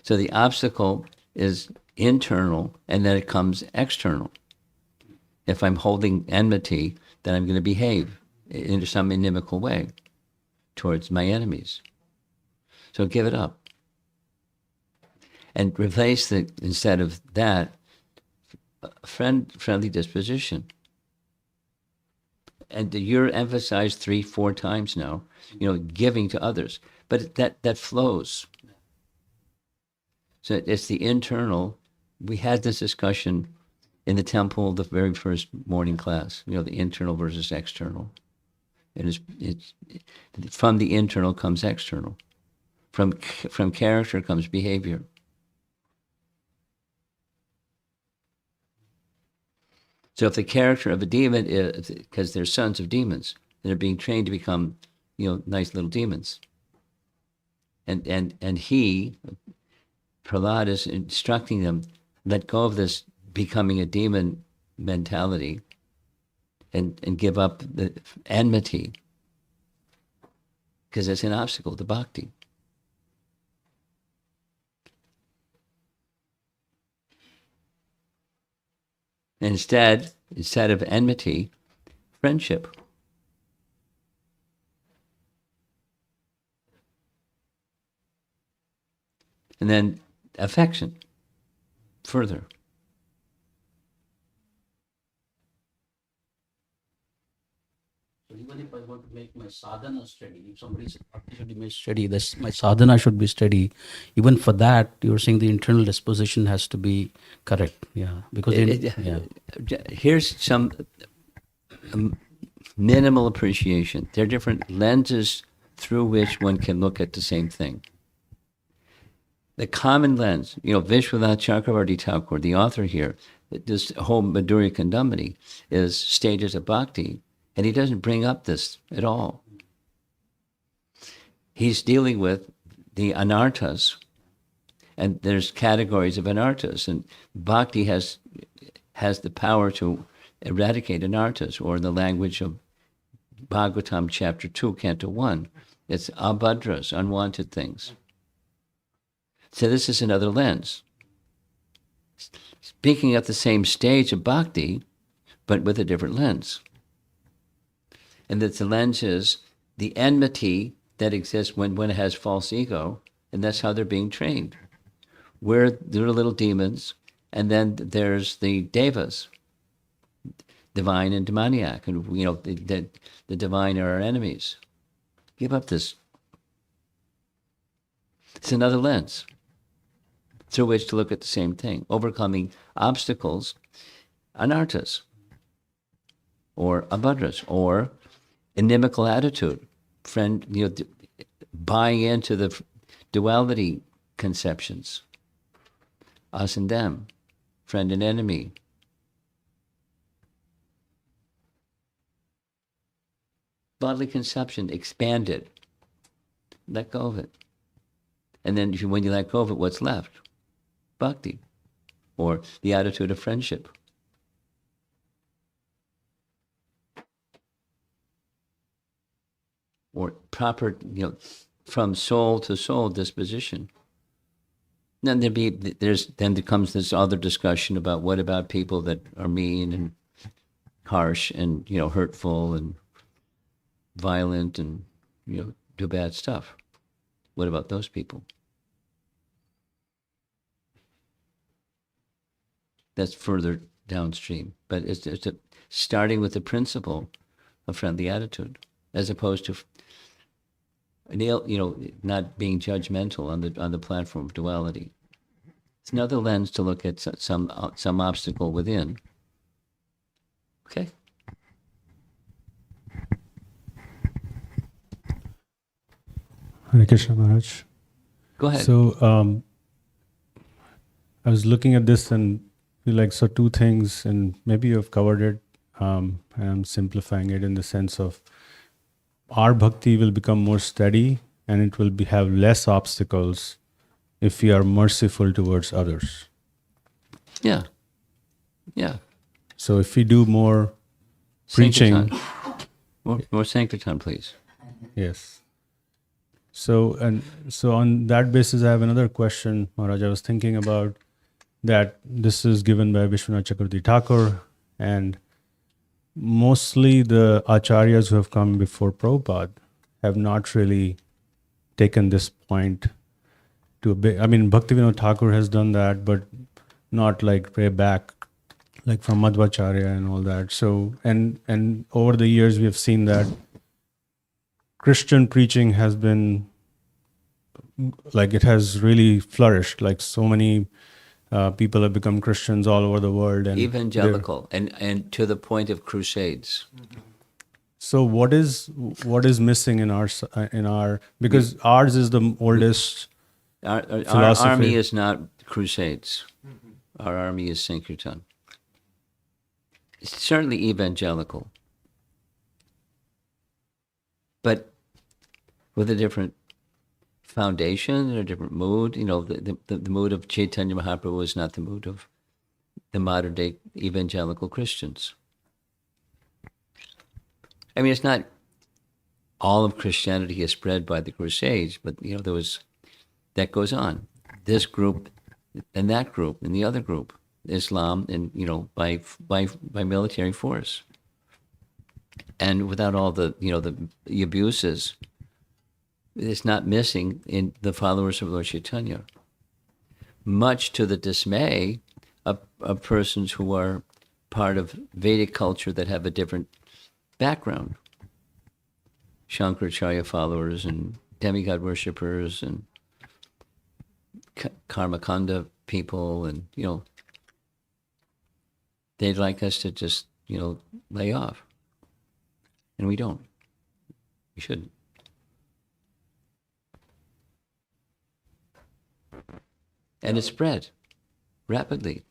So the obstacle is internal, and then it comes external. If I'm holding enmity, then I'm going to behave in some inimical way towards my enemies. So give it up. And replace instead of that, friendly disposition. And you're emphasized 3-4 times now, giving to others. But that flows. So it's the internal. We had this discussion in the temple, the very first morning class, the internal versus external. It's from the internal comes external. From character comes behavior. So if the character of a demon is, because they're sons of demons, they're being trained to become, nice little demons. And Prahlada is instructing them, let go of this becoming a demon mentality and give up the enmity, because it's an obstacle to bhakti. And instead of enmity, friendship. And then affection, further. So even if I want to make my sadhana steady, if somebody says should be steady, my sadhana should be steady. Even for that, you're saying the internal disposition has to be correct. Yeah, because here's some minimal appreciation. There are different lenses through which one can look at the same thing. The common lens, Vishwanath Chakravarti Thakur, the author here, this whole Madhurya Kandamani is stages of bhakti, and he doesn't bring up this at all. He's dealing with the anarthas, and there's categories of anarthas, and bhakti has the power to eradicate anarthas, or in the language of Bhagavatam chapter 2, canto 1, it's abhadras, unwanted things. So this is another lens. Speaking at the same stage of bhakti, but with a different lens. And that the lens is the enmity that exists when one has false ego, and that's how they're being trained. We're the little demons, and then there's the devas, divine and demoniac, and the divine are our enemies. Give up this. It's another lens through which to look at the same thing. Overcoming obstacles, anarthas, or abhadras, or inimical attitude, buying into the duality conceptions, us and them, friend and enemy. Bodily conception, expand it. Let go of it. And then when you let go of it, what's left? Bhakti, or the attitude of friendship. Or proper, from soul to soul disposition. Then there comes this other discussion about what about people that are mean and harsh and hurtful and violent and do bad stuff. What about those people? That's further downstream, but it's starting with the principle of friendly attitude, as opposed to not being judgmental on the platform of duality. It's another lens to look at some obstacle within. Okay. Hare Krishna Maharaj. Go ahead. So I was looking at this and feel like two things, and maybe you've covered it, and I'm simplifying it in the sense of our bhakti will become more steady and it will have less obstacles if we are merciful towards others. Yeah. Yeah. So if we do more preaching. Sankirtan. More Sankirtan, please. Yes. So on that basis, I have another question, Maharaj. I was thinking about that this is given by Vishwanath Chakravarti Thakur, and mostly the acharyas who have come before Prabhupada have not really taken this point to a bit. I mean, Bhaktivinoda Thakur has done that, but not like way back, like from Madhvacharya and all that. So, and over the years, we have seen that Christian preaching has been, like, it has really flourished. Like so many people have become Christians all over the world, and Evangelical, and to the point of crusades. so what is missing in our because ours is the oldest Our philosophy. army is not crusades. Our army is Sankirtan. It's certainly evangelical, but with a different foundation and a different mood. You know, the mood of Chaitanya Mahaprabhu is not the mood of the modern day evangelical Christians. I mean, it's not all of Christianity is spread by the Crusades, but you know, there was that goes on. This group and that group and the other group, Islam, and you know, by military force, and without all the the abuses, it's not missing in the followers of Lord Chaitanya. Much to the dismay of persons who are part of Vedic culture that have a different background. Shankaracharya followers and demigod worshippers and Karmakanda people, and you know, they'd like us to just lay off, and we don't. We shouldn't. And it spread rapidly,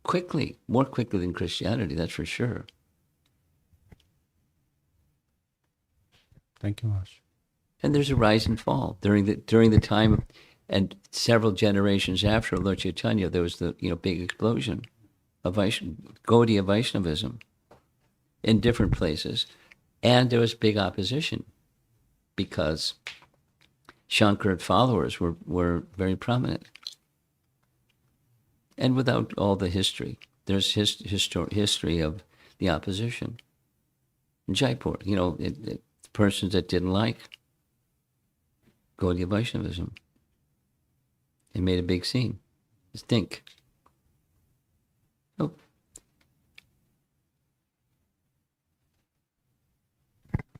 quickly, more quickly than Christianity, that's for sure. Thank you, Maharaj. And there's a rise and fall during the time, and several generations after Lord Chaitanya, there was the big explosion of Gaudiya Vaishnavism in different places, and there was big opposition because Shankar followers were very prominent. And without all the history, there's history of the opposition. In Jaipur, persons that didn't like Gaudiya Vaishnavism. It made a big scene. Stink. Oh.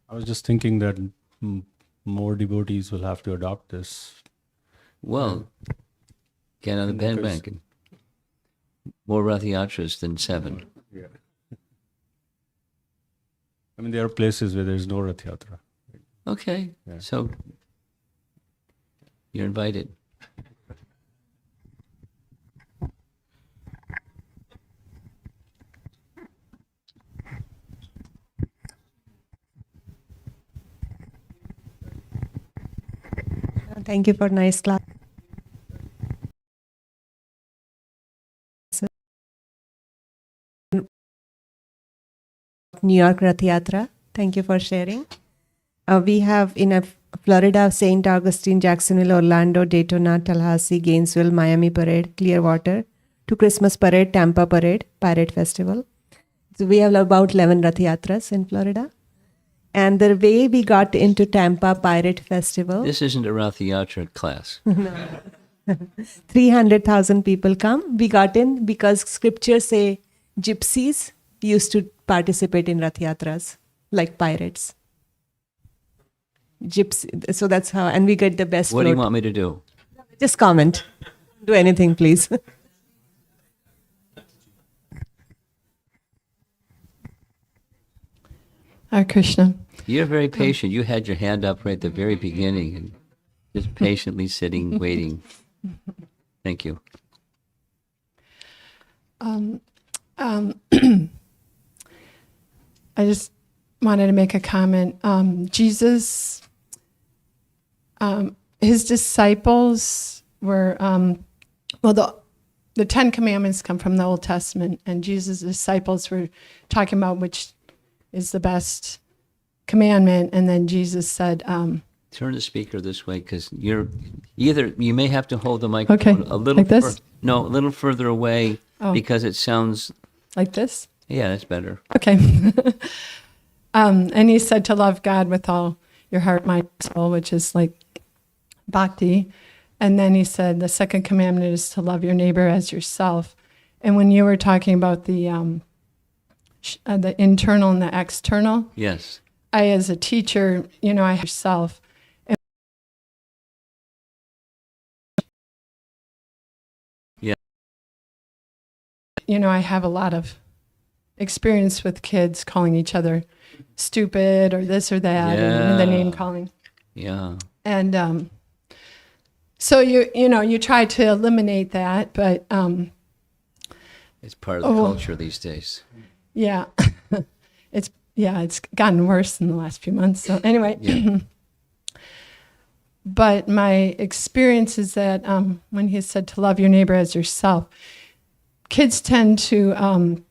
I was just thinking that more devotees will have to adopt this. Well, get on the bandwagon. More Rath Yatras than 7. Yeah. I mean, there are places where there's no Rath Yatra. Okay, Yeah. so you're invited. Thank you for nice class. New York Rath Yatra. Thank you for sharing. We have in Florida, St. Augustine, Jacksonville, Orlando, Daytona, Tallahassee, Gainesville, Miami Parade, Clearwater, to Christmas Parade, Tampa Parade, Pirate Festival. So we have about 11 Rath Yatras in Florida. And the way we got into Tampa Pirate Festival, This isn't a Rath Yatra class. 300,000 people come. We got in because scriptures say gypsies used to participate in Rath Yatras like pirates. Gypsy, so that's how, and we get the best What do you float. want me to do? Just comment. Do anything, please. Hare Krishna. You're very patient. You had your hand up right at the very beginning and just patiently sitting, waiting. Thank you. I just wanted to make a comment. Jesus, his disciples were, the 10 Commandments come from the Old Testament, and Jesus' disciples were talking about which is the best commandment, and then Jesus said, Turn the speaker this way because you may have to hold the microphone Okay, a little like this? a little further away Oh. because it sounds, like this? yeah, that's better. Okay. And he said to love God with all your heart, mind, soul, which is like bhakti. And then he said the second commandment is to love your neighbor as yourself. And when you were talking about the internal and the external, Yes. I, as a teacher, I have yourself. Yeah. I have a lot of experience with kids calling each other stupid or this or that, and the name calling. Yeah. And so you try to eliminate that, but It's part of the culture these days. yeah, it's gotten worse in the last few months. So anyway, Yeah. but my experience is that when he said to love your neighbor as yourself, kids tend to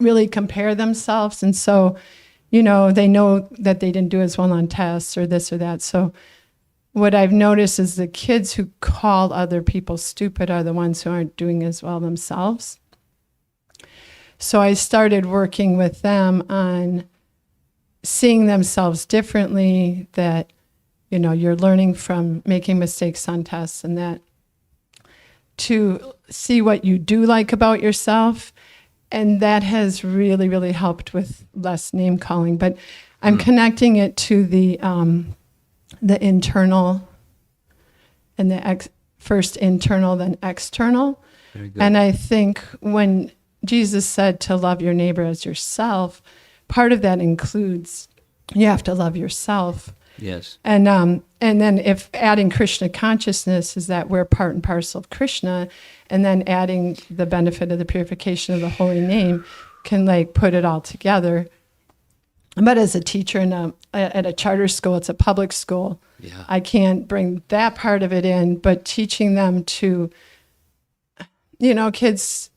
really compare themselves, and so they know that they didn't do as well on tests or this or that. So what I've noticed is the kids who call other people stupid are the ones who aren't doing as well themselves. So I started working with them on seeing themselves differently, that, you're learning from making mistakes on tests, and that to see what you do like about yourself. And that has really, really helped with less name calling. But I'm connecting it to the internal, and first internal, then external. Very good. And I think when Jesus said to love your neighbor as yourself, part of that includes you have to love yourself. Yes. And then if adding Krishna consciousness is that we're part and parcel of Krishna, and then adding the benefit of the purification of the holy name can put it all together. But as a teacher at a charter school, it's a public school. Yeah. I can't bring that part of it in, but teaching them to, kids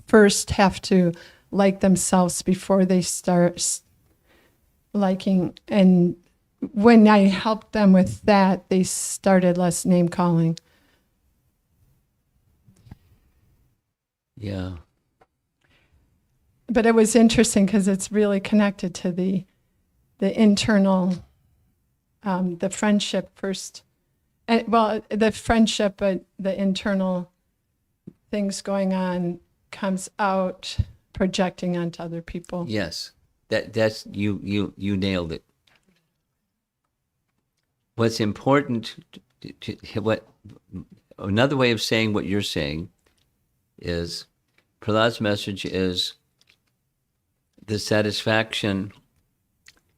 first have to like themselves before they start liking. And when I helped them with that, they started less name calling. Yeah. But it was interesting because it's really connected to the internal, the friendship first. The friendship, but the internal things going on comes out projecting onto other people. Yes. That's you nailed it. What's important another way of saying what you're saying is Prahlada's message is the satisfaction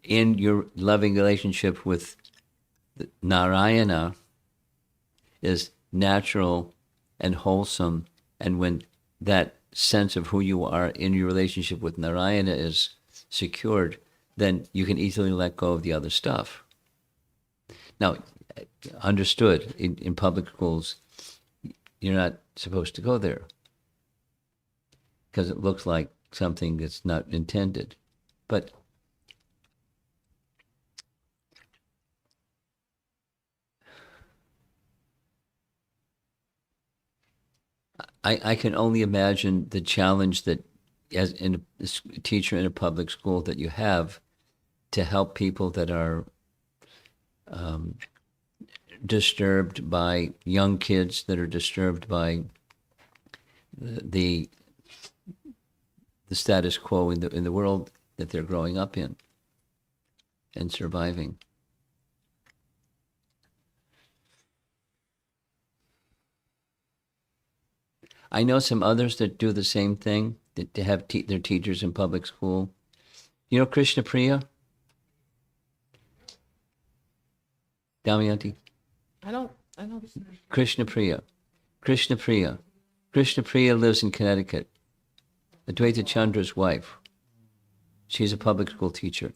in your loving relationship with Narayana is natural and wholesome, and when that sense of who you are in your relationship with Narayana is secured, then you can easily let go of the other stuff. Now, understood, in public schools, you're not supposed to go there because it looks like something that's not intended. But I can only imagine the challenge that, as a teacher in a public school, that you have to help people that are disturbed by young kids, that are disturbed by the status quo in the world that they're growing up in and surviving. I know some others that do the same thing, that to have their teachers in public school. You know Krishna Priya? Damayanti? I don't. Krishna Priya. Krishna Priya. Krishna Priya lives in Connecticut. Advaita Chandra's wife. She's a public school teacher.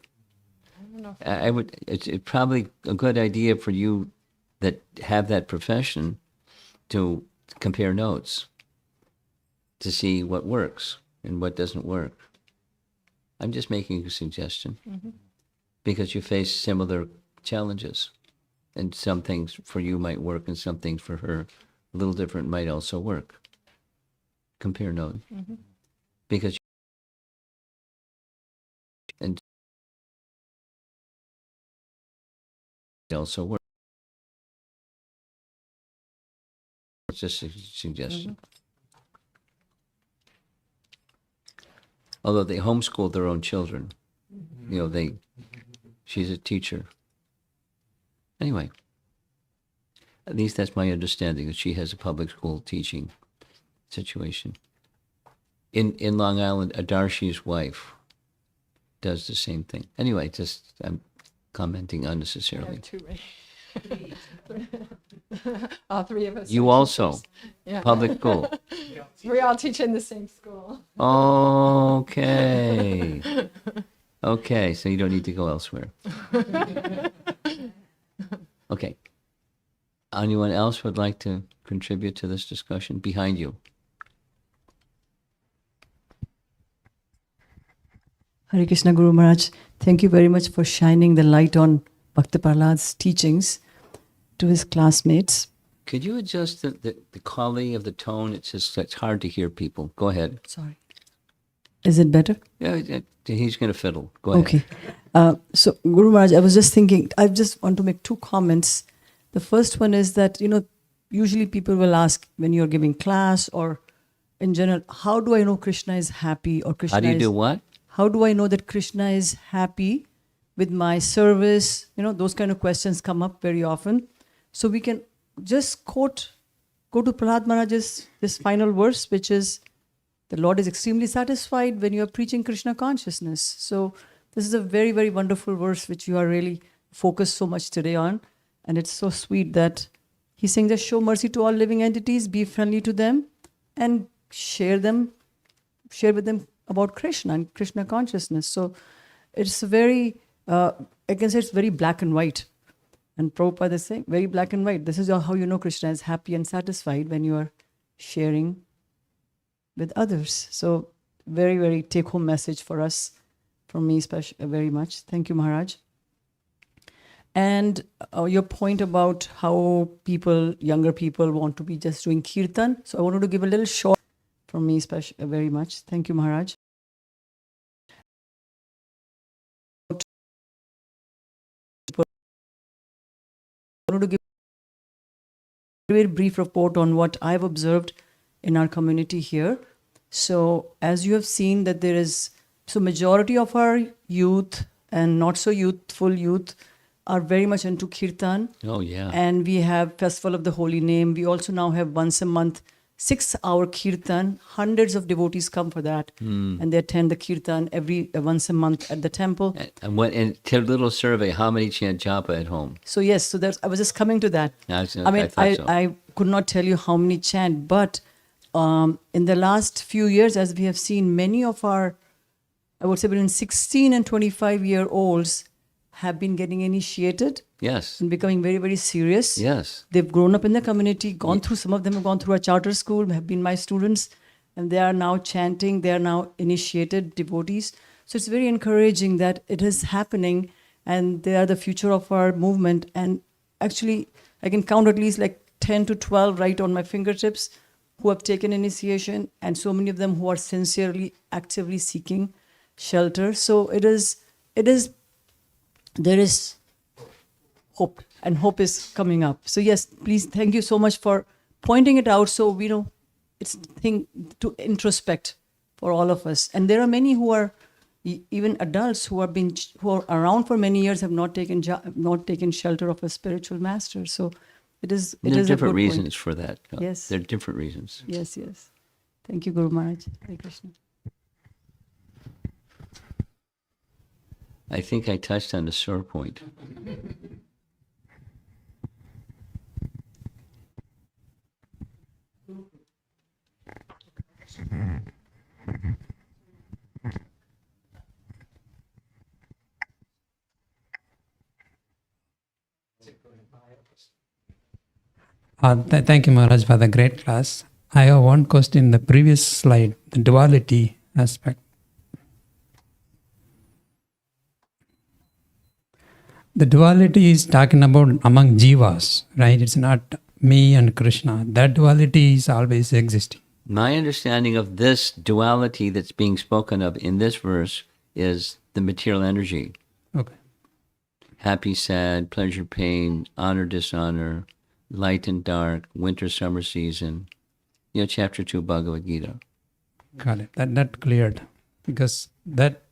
I would. It's probably a good idea for you that have that profession to compare notes, to see what works and what doesn't work. I'm just making a suggestion because you face similar challenges, and some things for you might work and some things for her, a little different, might also work. Compare notes. Because and it also work. It's just a suggestion. Although they homeschool their own children, she's a teacher. Anyway, at least that's my understanding, that she has a public school teaching situation. In Long Island, Adarshi's wife does the same thing. Anyway, just I'm commenting I unnecessarily. have two. All three of us. You are also, teachers. Yeah. public school. We all teach in the same school. Okay. Okay, so you don't need to go elsewhere. Okay. Anyone else would like to contribute to this discussion? Behind you. Hare Krishna Guru Maharaj, thank you very much for shining the light on Bhakta Prahlad's teachings to his classmates. Could you adjust the quality of the tone? It's hard to hear people. Go ahead. Sorry. Is it better? Yeah, he's going to fiddle. Go ahead. Okay. So Guru Maharaj, I was just thinking, I just want to make two comments. The first one is that, usually people will ask when you're giving class or in general, how do I know Krishna is happy or Krishna How do you is... do what? How do I know that Krishna is happy with my service? Those kind of questions come up very often. So we can just go to Prahlada Maharaj's this final verse, which is, the Lord is extremely satisfied when you are preaching Krishna consciousness. So this is a very, very wonderful verse which you are really focused so much today on. And it's so sweet that he's saying just show mercy to all living entities, be friendly to them, and share with them about Krishna and Krishna consciousness. So it's very, I can say it's very black and white. And Prabhupada is saying, very black and white. This is how you know Krishna is happy and satisfied when you are sharing with others. So very, very take-home message for us, from me very much. Thank you, Maharaj. And your point about how younger people want to be just doing kirtan. So I wanted to give a little short from me very much. Thank you, Maharaj. I wanted to give a very brief report on what I've observed in our community here. So as you have seen that majority of our youth and not so youthful youth are very much into kirtan. Oh, yeah. And we have Festival of the Holy Name. We also now have once a month 6-hour kirtan. Hundreds of devotees come for that, and they attend the kirtan once a month at the temple. And tell a little survey, how many chant japa at home? So yes, so I was just coming to that. I thought so. I could not tell you how many chant, but in the last few years, as we have seen, many of our, I would say between 16 and 25-year-olds have been getting initiated. Yes. And becoming very, very serious. Yes. They've grown up in the community, some of them have gone through a charter school, have been my students, and they are now chanting, they are now initiated devotees. So it's very encouraging that it is happening, and they are the future of our movement. And actually, I can count at least like 10 to 12 right on my fingertips who have taken initiation, and so many of them who are sincerely, actively seeking shelter. So there is hope, and hope is coming up. So yes, please, thank you so much for pointing it out, so we know it's a thing to introspect for all of us. And there are many who are even adults who are around for many years, have not taken shelter of a spiritual master. So it is. There are a different good reasons point. for that. Yes. There are different reasons. Yes. Thank you, Guru Maharaj. Hare Krishna. I think I touched on the sore point. Thank you, Maharaj, for the great class. I have one question in the previous slide, the duality aspect. The duality is talking about among jivas, right? It's not me and Krishna. That duality is always existing. My understanding of this duality that's being spoken of in this verse is the material energy. Okay. Happy, sad, pleasure, pain, honor, dishonor, light and dark, winter, summer season. Chapter 2, Bhagavad Gita. Got it. That cleared. Because that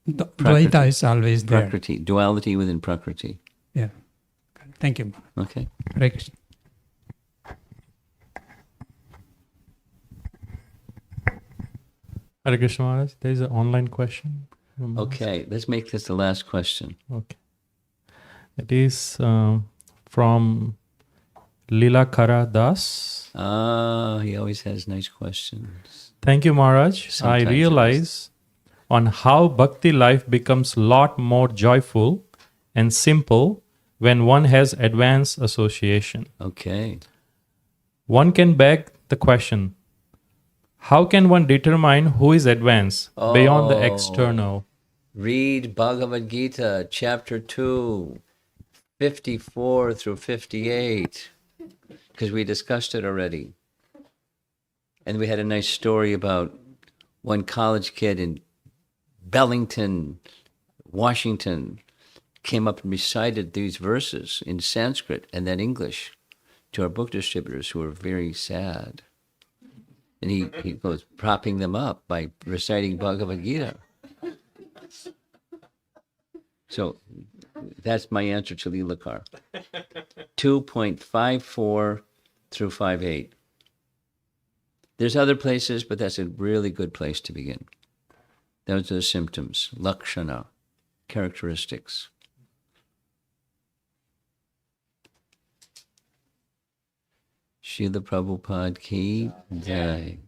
Dvaita is always there. Prakriti, duality within Prakriti. Yeah. Got it. Thank you. Okay. Hare Krishna. Hare Krishna Maharaj, there is an online question. Okay, let's make this the last question. Okay. It is from Lilakara Das. He always has nice questions. Thank you, Maharaj. Sometimes I it realize on how bhakti life becomes lot more joyful and simple when one has advanced association. Okay. One can beg the question, how can one determine who is advanced beyond the Oh. external? Read Bhagavad Gita, chapter 2, 54 through 58, because we discussed it already. And we had a nice story about one college kid in Bellington, Washington, came up and recited these verses in Sanskrit and then English to our book distributors, who were very sad. And he goes propping them up by reciting Bhagavad Gita. So that's my answer to Lilakar. 2.54 through 5.8. There's other places, but that's a really good place to begin. Those are the symptoms, lakshana, characteristics. Srila Prabhupada ki jai.